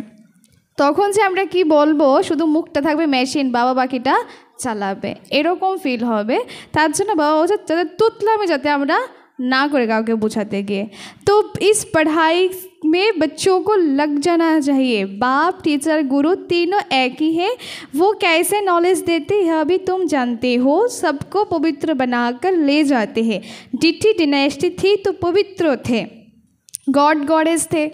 তখন যে আমরা কি বলবো, শুধু মুখটা থাকবে মেশিন, বাবা বাকিটা চালাবে, এরকম ফিল হবে। তার জন্য বাবা বলছে যাতে তুতলামি যাতে আমরা ना करे काउके बुझाते गए। तो इस पढ़ाई में बच्चों को लग जाना चाहिए। बाप टीचर गुरु तीनों एक ही है। वो कैसे नॉलेज देते हैं अभी तुम जानते हो। सबको पवित्र बनाकर ले जाते हैं। डिटी डिनेस्टी थी तो पवित्र थे, गॉड गॉडेस थे।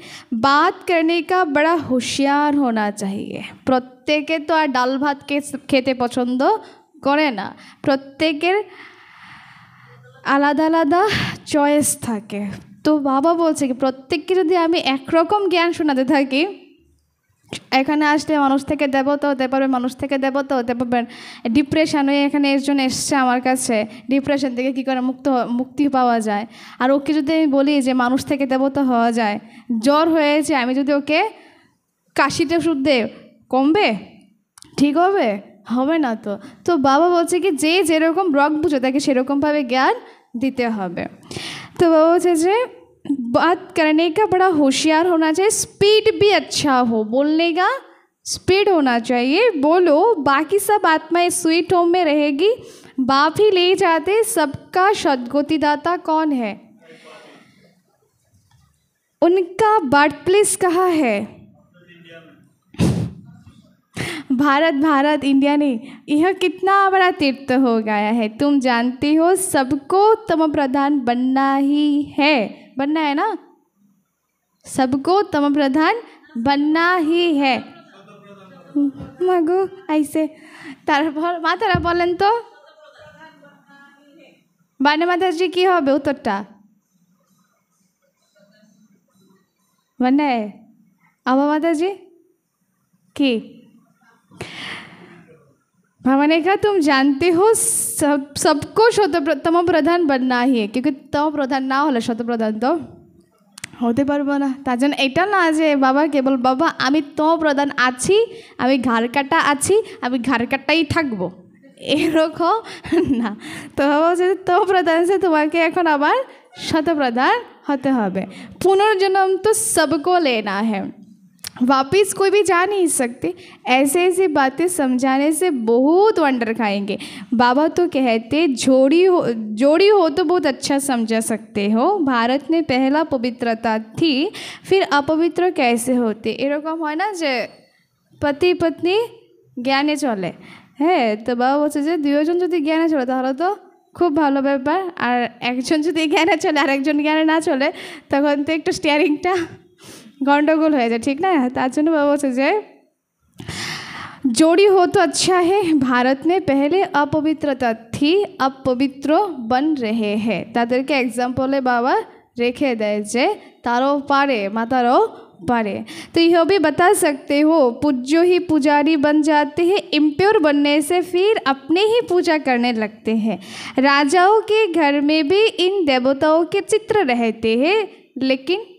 बात करने का बड़ा होशियार होना चाहिए। प्रत्येके तो और डाल भात खेते पसंद करे ना, प्रत्येकेर आलादा आलादा चॉइस থাকে। তো বাবা বলছে কি প্রত্যেককে যদি আমি একরকম জ্ঞান শোনাতে থাকি, এখানে আসলে মানুষ থেকে দেবতা হতে পারবে, মানুষ থেকে দেবতা হতে পারবেন। ডিপ্রেশন হয়ে এখানে একজন এসছে আমার কাছে, ডিপ্রেশন থেকে কী করে মুক্তি পাওয়া যায়। আর ওকে যদি আমি বলি যে মানুষ থেকে দেবতা হওয়া যায়, জ্বর হয়েছে, আমি যদি ওকে কাশিটা ওষুধ দে কমবে? ঠিক হবে? হবে না। তো বাবা বলছে কি যে যেরকম রক বুঝে তাকে সেরকমভাবে জ্ঞান দিতে হবে। तो वो जैसे बात करने का बड़ा होशियार होना चाहिए। स्पीड भी अच्छा हो, बोलने का स्पीड होना चाहिए। बोलो, बाकी सब आत्माएं स्वीट होम में रहेगी। बाप ही ले जाते। सबका सद्गतिदाता कौन है? उनका बर्थ प्लेस कहाँ है? भारत भारत इंडिया नहीं। यह कितना बड़ा तीर्थ हो गया है। तुम जानते हो सबको तम प्रधान बनना ही है। बनना है ना? सबको तम प्रधान बनना ही है। मगो ऐसे तारपर मातारा बोलें तो बाने माताजी की होबे उत्तरटा बनना है। आबा माताजी की भवानी का तुम जानते हो सबको तम प्रधान बनना ही है। क्योंकि तम प्रधान ना होले शत प्रधान तो होते पारबो ना। तार जन्य एटा ना जे बाबा केवल बाबा आमी तम प्रधान आछि, आमी घाड़ काटा आछि, आमी घाड़ काटाई थाकबो, एरकम ना। तो बाबा जे तम प्रधान से तुम्हें एखन आबार शत प्रधान होते हबे। पुनर्जन्म तो सबको लेना है, वापिस कोई भी जा नहीं सकते। ऐसे ऐसी बातें समझाने से बहुत वंडर खाएंगे। बाबा तो कहते जोड़ी हो तो बहुत अच्छा समझा सकते हो। भारत में पहला पवित्रता थी, फिर अपवित्र कैसे होते? एरकम है ना जे पति पत्नी ज्ञाने चले, है तो बाबा बोलছে যে দুইজন যদি জ্ঞানে চলে তাহলে তো খুব ভালো ব্যাপার। আর একজন যদি জ্ঞানে চলে আর একজন জ্ঞানে না চলে তখন তো একটু স্টিয়ারিংটা गंडगोल हो जाए, ठीक ना। तार जन्य बाबा बोलছে যে जोड़ी हो तो अच्छा है। भारत में पहले अपवित्रता थी, अब पवित्र बन रहे हैं। तादेरके एग्जाम्पले बाबा रेखे देय जे तारो पारे मातारो पारे। तो यह भी बता सकते हो पूज्यो ही पुजारी बन जाते हैं। इम्प्योर बनने से फिर अपने ही पूजा करने लगते हैं। राजाओं के घर में भी इन देवताओं के चित्र रहते हैं, लेकिन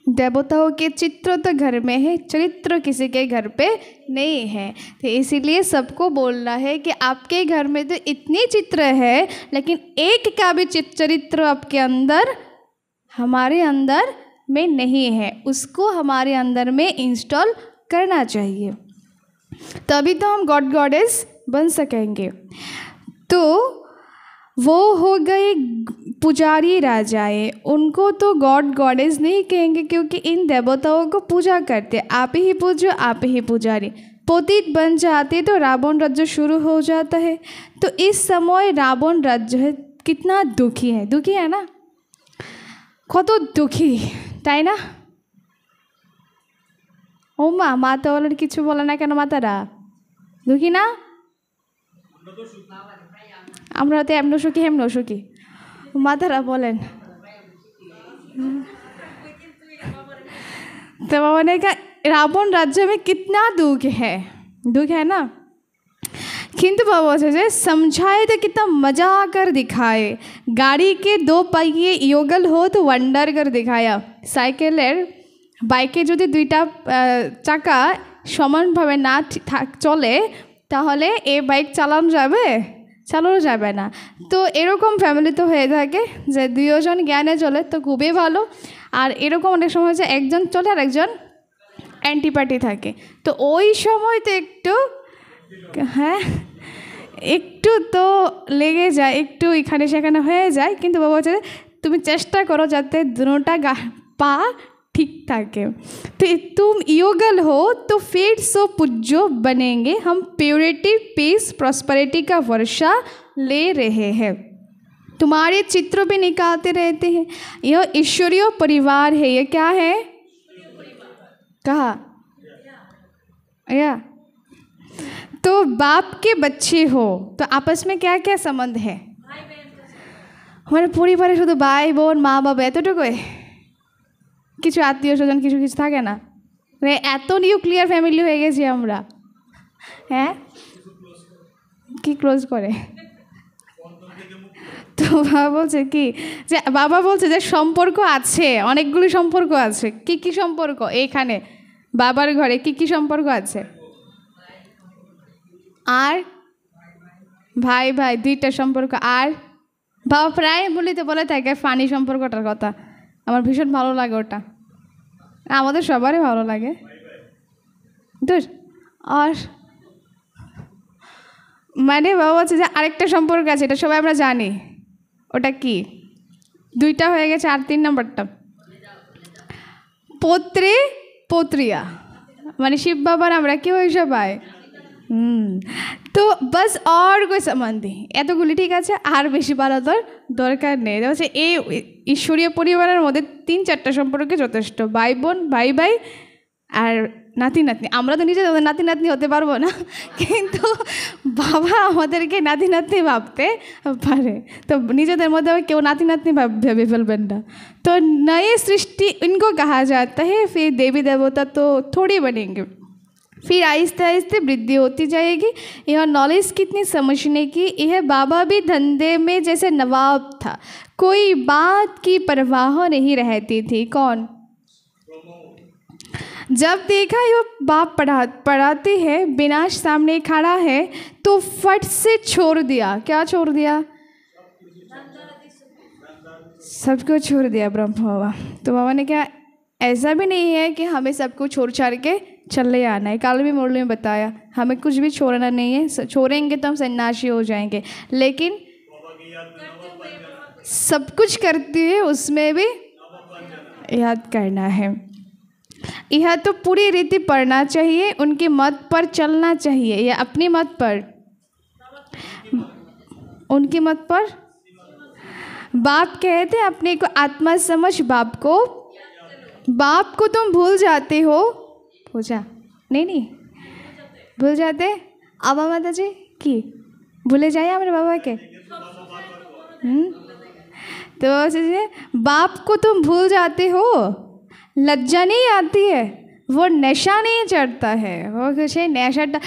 देवताओं के चित्र तो घर में है, चरित्र किसी के घर पे नहीं है। तो इसीलिए सबको बोलना है कि आपके घर में तो इतनी चित्र है, लेकिन एक का भी चरित्र आपके अंदर हमारे अंदर में नहीं है, उसको हमारे अंदर में इंस्टॉल करना चाहिए, तभी तो हम गॉड गॉडेस बन सकेंगे। तो वो हो गए पुजारी राजाएं, उनको तो गॉड गॉडेस नहीं कहेंगे क्योंकि इन देवताओं को पूजा करते, आप ही पूजो आप ही पुजारी। पतित बन जाते तो रावण राज्य शुरू हो जाता है। तो इस समय रावण राज्य है कितना दुखी है ना, कत दुखी, ताई ना। ও মা, মা তো বলেন কিছু বলে না কেন, মাতারা দুঃখী না? আমরা তো এমন সুখী হেমন সুখী, মাতারা বলেন। तो बाबा ने कहा रावण राज्य में कितना दुख है ना। किंतु बाबा बोलते समझाए तो कितना मजा कर दिखाए। गाड़ी के 2 पहिए योगल हो तो वंडर कर दिखाया। साइकेलेर বাইকে যদি 2টা চাকা সমানভাবে না চলে তাহলে এই বাইক চালানো যাবে না। তো এরকম ফ্যামিলি তো হয়ে থাকে যে 2 জন জ্ঞানে চলে তো খুবই ভালো, আর এরকম অনেক সময় হচ্ছে একজন চলে আর একজন অ্যান্টিপার্টি থাকে। তো ওই সময় তো একটু তো লেগে যায়, একটু এখানে সেখানে হয়ে যায়, কিন্তু বাবা বলছে তুমি চেষ্টা করো যাতে দুটোটা পা ठीक ठाक है। तो तुम योगल हो तो फिर सो पूज्यो बनेंगे, हम प्योरिटी पीस प्रॉस्पेरिटी का वर्षा ले रहे हैं। तुम्हारे चित्र भी निकालते रहते हैं। यह ईश्वरीय परिवार है। ये क्या है? कहा या तो बाप के बच्चे हो तो आपस में क्या क्या संबंध है? हमारे परिवारे शुद्ध भाई बोन माँ बाप एतटुकुई, কিছু আত্মীয় স্বজন কিছু কিছু থাকে না, মানে এত নিউক্লিয়ার ফ্যামিলি হয়ে গেছি আমরা। হ্যাঁ কি ক্লোজ করে? তো বাবা বলছে যে সম্পর্ক আছে, অনেকগুলো সম্পর্ক আছে। কি কি সম্পর্ক এইখানে বাবার ঘরে কি কি সম্পর্ক আছে? আর ভাই 2টা সম্পর্ক। আর বাবা প্রায় বলে থাকে ফানি সম্পর্কটার কথা, আমার ভীষণ ভালো লাগে ওটা, আমাদের সবারই ভালো লাগে। আর মানে বাবা বলছে যে আরেকটা সম্পর্ক আছে, এটা সবাই আমরা জানি, ওটা কি? 2টা হয়ে গেছে, আর 3 নম্বরটা পৌত্রে পৌত্রিয়া, মানে শিব বাবার আমরা কি হই সবাই। তো বাস আর কই সম্বন্ধে এতগুলি ঠিক আছে, আর বেশি বাড়ানোর দরকার নেই। হচ্ছে এই ঈশ্বরীয় পরিবারের মধ্যে 3-4টা সম্পর্কে যথেষ্ট, ভাই বোন ভাই আর নাতি নাতনি। আমরা তো নিজে নাতি নাতনি হতে পারবো না, কিন্তু বাবা আমাদেরকে নাতি নাতনি ভাবতে পারে। তো নিজেদের মধ্যে কেউ নাতি নাতনি ভেবে ফেলবেন না। তো नए सृष्टि इनको कहा जाता है। फिर देवी देवता तो थोड़ी बनेंगे, फिर आहिस्ते आहिस्ते वृद्धि होती जाएगी। यह नॉलेज कितनी समझने की, यह बाबा भी धंधे में जैसे नवाब था, कोई बात की परवाह नहीं रहती थी। कौन? जब देखा यह बाप पढ़ाते हैं, विनाश सामने खड़ा है तो फट से छोड़ दिया। क्या छोड़ दिया? सबको छोड़ दिया ब्रह्म बाबा। तो बाबा ने क्या ऐसा भी नहीं है कि हमें सब कुछ छोड़ छाड़ के चले आना है। कल भी मुरली में बताया हमें कुछ भी छोड़ना नहीं है, छोड़ेंगे तो हम सन्यासी हो जाएंगे, लेकिन सब कुछ करते हैं उसमें भी याद करना है। यह तो पूरी रीति पढ़ना चाहिए, उनके मत पर चलना चाहिए, या अपनी मत पर, उनके मत पर। बाप कहते हैं अपने को आत्मा समझ, बाप को तुम भूल जाते हो। पूछा नहीं भूल जाते आबा माता जी की भूले जाए हमारे बाबा के। तो बाप को तुम भूल जाते हो, लज्जा नहीं आती है, वो नेशा नहीं चढ़ता है। वो সেই নেশাটা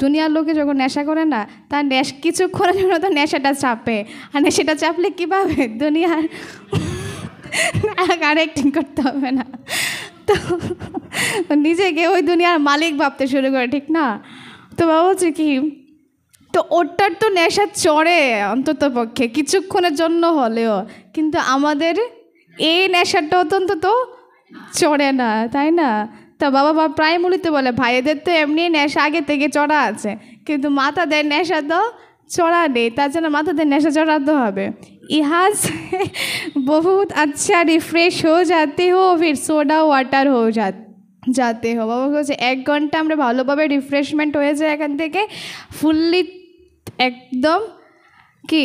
দুনিয়ার লোকে যখন নেশা করে না, তার কিছুক্ষণের জন্য তো নেশাটা চাপে, আর নেশাটা চাপলে কী পাবে? দুনিয়ার আর অ্যাক্টিং করতে হবে না, তো নিজেকে ওই দুনিয়ার মালিক ভাবতে শুরু করে, ঠিক না? তো বাবা বলছে কি, তো ওটার তো নেশা চড়ে অন্তত পক্ষে কিছুক্ষণের জন্য হলেও, কিন্তু আমাদের এই নেশাটা অন্তত চড়ে না, তাই না? তা বাবা প্রায় মূলিতে বলে ভাইদের তো এমনি নেশা আগে থেকে চড়া আছে, কিন্তু মাতাদের নেশা তো চড়া নেই, তার জন্য মাতাদের নেশা চড়াতে হবে। यहाँ से बहुत अच्छा रिफ्रेश हो जाते हो, फिर सोडा वाटर हो जाते हो। বাবা বলছে 1 ঘন্টা আমরা ভালোভাবে রিফ্রেশমেন্ট হয়ে যায় এখান থেকে, ফুললি একদম কি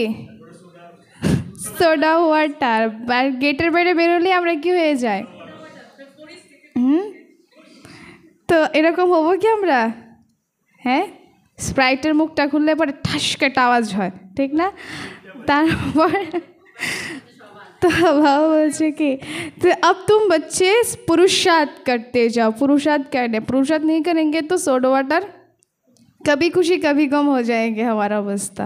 সোডা ওয়াটার, আর গেটের বাইরে বেরোলে আমরা কি হয়ে যায়। তো এরকম হবো কি আমরা? হ্যাঁ, স্প্রাইটের মুখটা খুললে পরে ঠাস কেটে আওয়াজ হয়, ঠিক না? তারপর तो बाबा बोलছে कि तो अब तुम बच्चे पुरुषार्थ करते जाओ, पुरुषार्थ करने, पुरुषार्थ नहीं करेंगे तो सोडा वाटर कभी खुशी कभी गम हो जाएंगे हमारा अवस्था।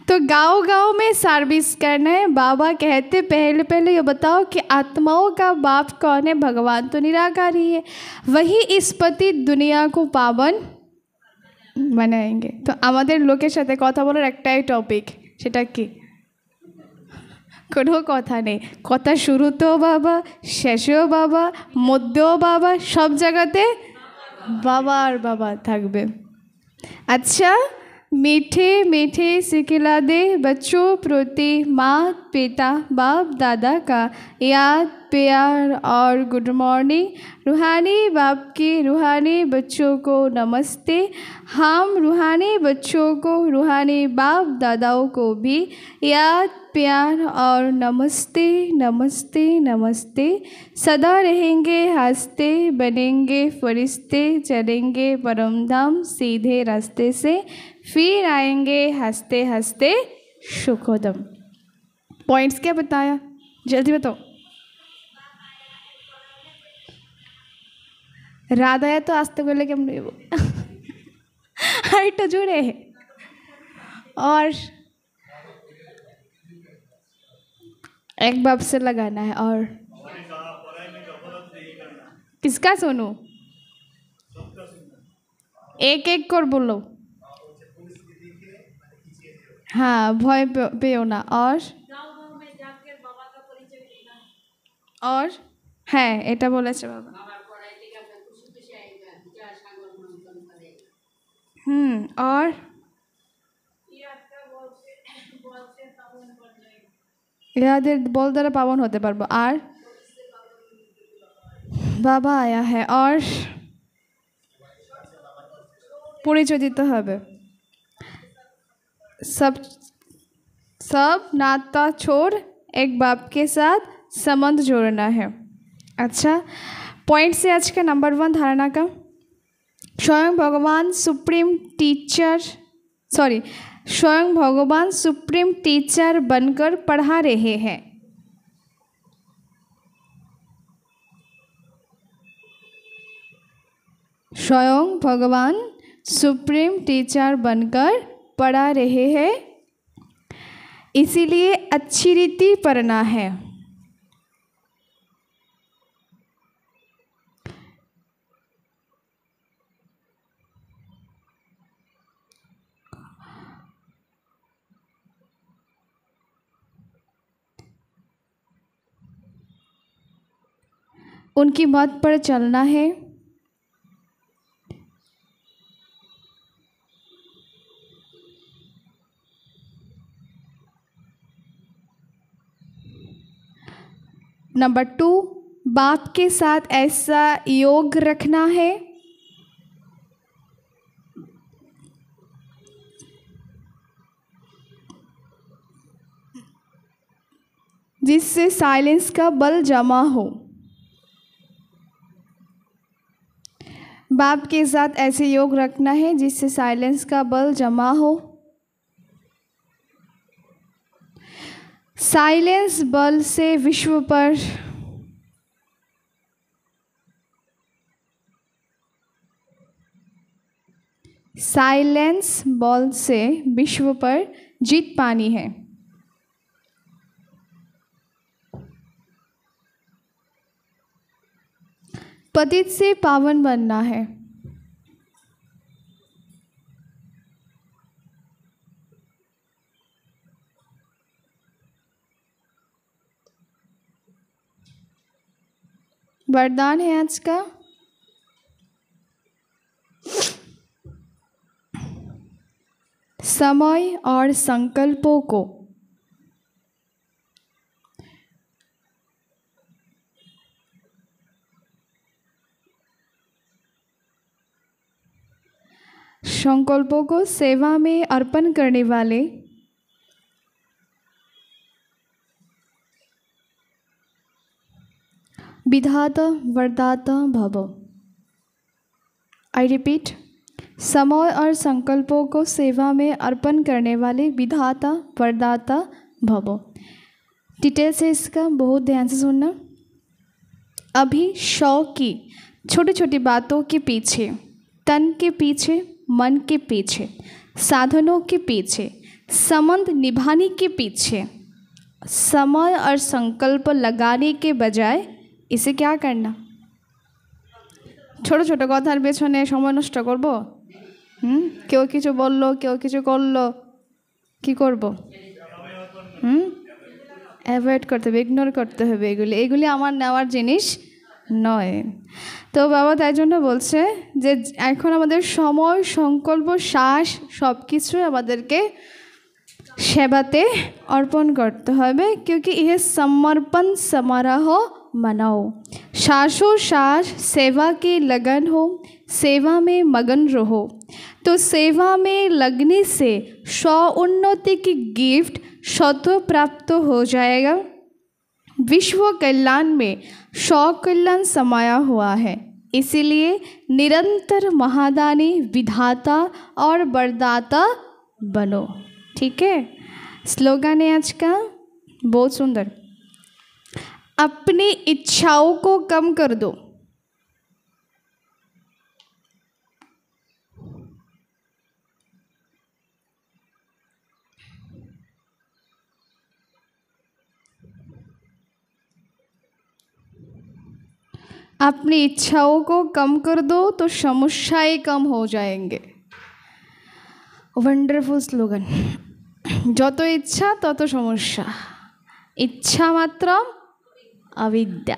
तो गांव गांव में सर्विस करना है। बाबा कहते पहले पहले ये बताओ कि आत्माओं का बाप कौन है? भगवान तो निराकारी है, वही इस पति दुनिया को पावन बनाएंगे। तो আমাদের লোকের সাথে কথা বলার একটাই টপিক, সেটা কি? কোনো কথা নেই, কথা শুরুতেও বাবা, শেষেও বাবা, মধ্যেও বাবা, সব জায়গাতে বাবা আর বাবা থাকবে। अच्छा, मीठे मीठे सिखिला दे बच्चों प्रति माँ पिता बाप दादा का याद प्यार और गुड मॉर्निंग। रूहानी बाप की रूहानी बच्चों को नमस्ते। हम रूहानी बच्चों को रूहानी बाप दादाओं को भी याद प्यार और नमस्ते नमस्ते नमस्ते। सदा रहेंगे हंसते, बनेंगे फरिश्ते, चलेंगे परम धाम सीधे रास्ते से, फिर आएंगे हंसते हंसते सुखोदम। पॉइंट्स क्या बताया, जल्दी बताओ। राधाया तो आज तक बोले कि हम हाइट जुड़े हैं। और एक बाप से लगाना है। और किसका सुनूं? एक एक कर बोलो। हाँ, भय पेओ ना। और হ্যাঁ, এটা বলেছে বাবা। और ইহাদের বল দ্বারা পাবন হতে পারবো। আর বাবা আয়া है। और পরিচয় দিতে হবে। सब नाता छोड़ एक बाप के साथ संबंध जोड़ना है। अच्छा, पॉइंट से आज का नंबर 1 धारणा का, स्वयं भगवान सुप्रीम टीचर स्वयं भगवान सुप्रीम टीचर बनकर पढ़ा रहे हैं। स्वयं भगवान सुप्रीम टीचर बनकर पढ़ा रहे हैं, इसीलिए अच्छी रीति पढ़ना है। उनकी मत पर चलना है। नंबर 2, बाप के साथ ऐसा योग रखना है जिससे साइलेंस का बल जमा हो। बाप के साथ ऐसे योग रखना है जिससे साइलेंस का बल जमा हो। साइलेंस बल से विश्व पर साइलेंस बल से विश्व पर जीत पानी है। पतित से पावन बनना है। वरदान है आज का, समय और संकल्पों को संकल्पों को सेवा में अर्पण करने वाले विधाता वरदाता भव। आई रिपीट, समय और संकल्पों को सेवा में अर्पण करने वाले विधाता वरदाता भव। डिटेल से इसका बहुत ध्यान से सुनना। अभी शौक की छोटी छोटी बातों के पीछे, तन के पीछे, मन के पीछे, साधनों के पीछे, संबंध निभाने के पीछे समय और संकल्प लगाने के बजाय इसे क्या करना, ছোট ছোট কথার পেছনে সময় নষ্ট করব? কেউ কিছু বললো, কেউ কিছু করলো, কি করব? অ্যাভয়েড করতে হবে, ইগনোর করতে হবে। এগুলি আমার নেওয়ার জিনিস নয়। তো বাবা তাই জন্য বলছে যে এখন আমাদের সময়, সংকল্প, শ্বাস সব কিছুই আমাদেরকে সেবাতে অর্পণ করতে হবে, क्योंकि यह समर्पण समारोह मनाओ। श्वासों श्वास सेवा की लगन हो, सेवा में मगन रहो। तो सेवा में लगने से स्व उन्नति की गिफ्ट स्वतः प्राप्त हो जाएगा। विश्व कल्याण में स्व कल्याण समाया हुआ है, इसीलिए निरंतर महादानी विधाता और वरदाता बनो। ठीक है, स्लोगन है आज का, बहुत सुंदर। अपनी इच्छाओं को कम कर दो, अपनी इच्छाओं को कम कर दो तो समस्याएं कम हो जाएंगे। Wonderful slogan. যত ইচ্ছা তত সমস্যা, ইচ্ছা মাত্র अविद्या।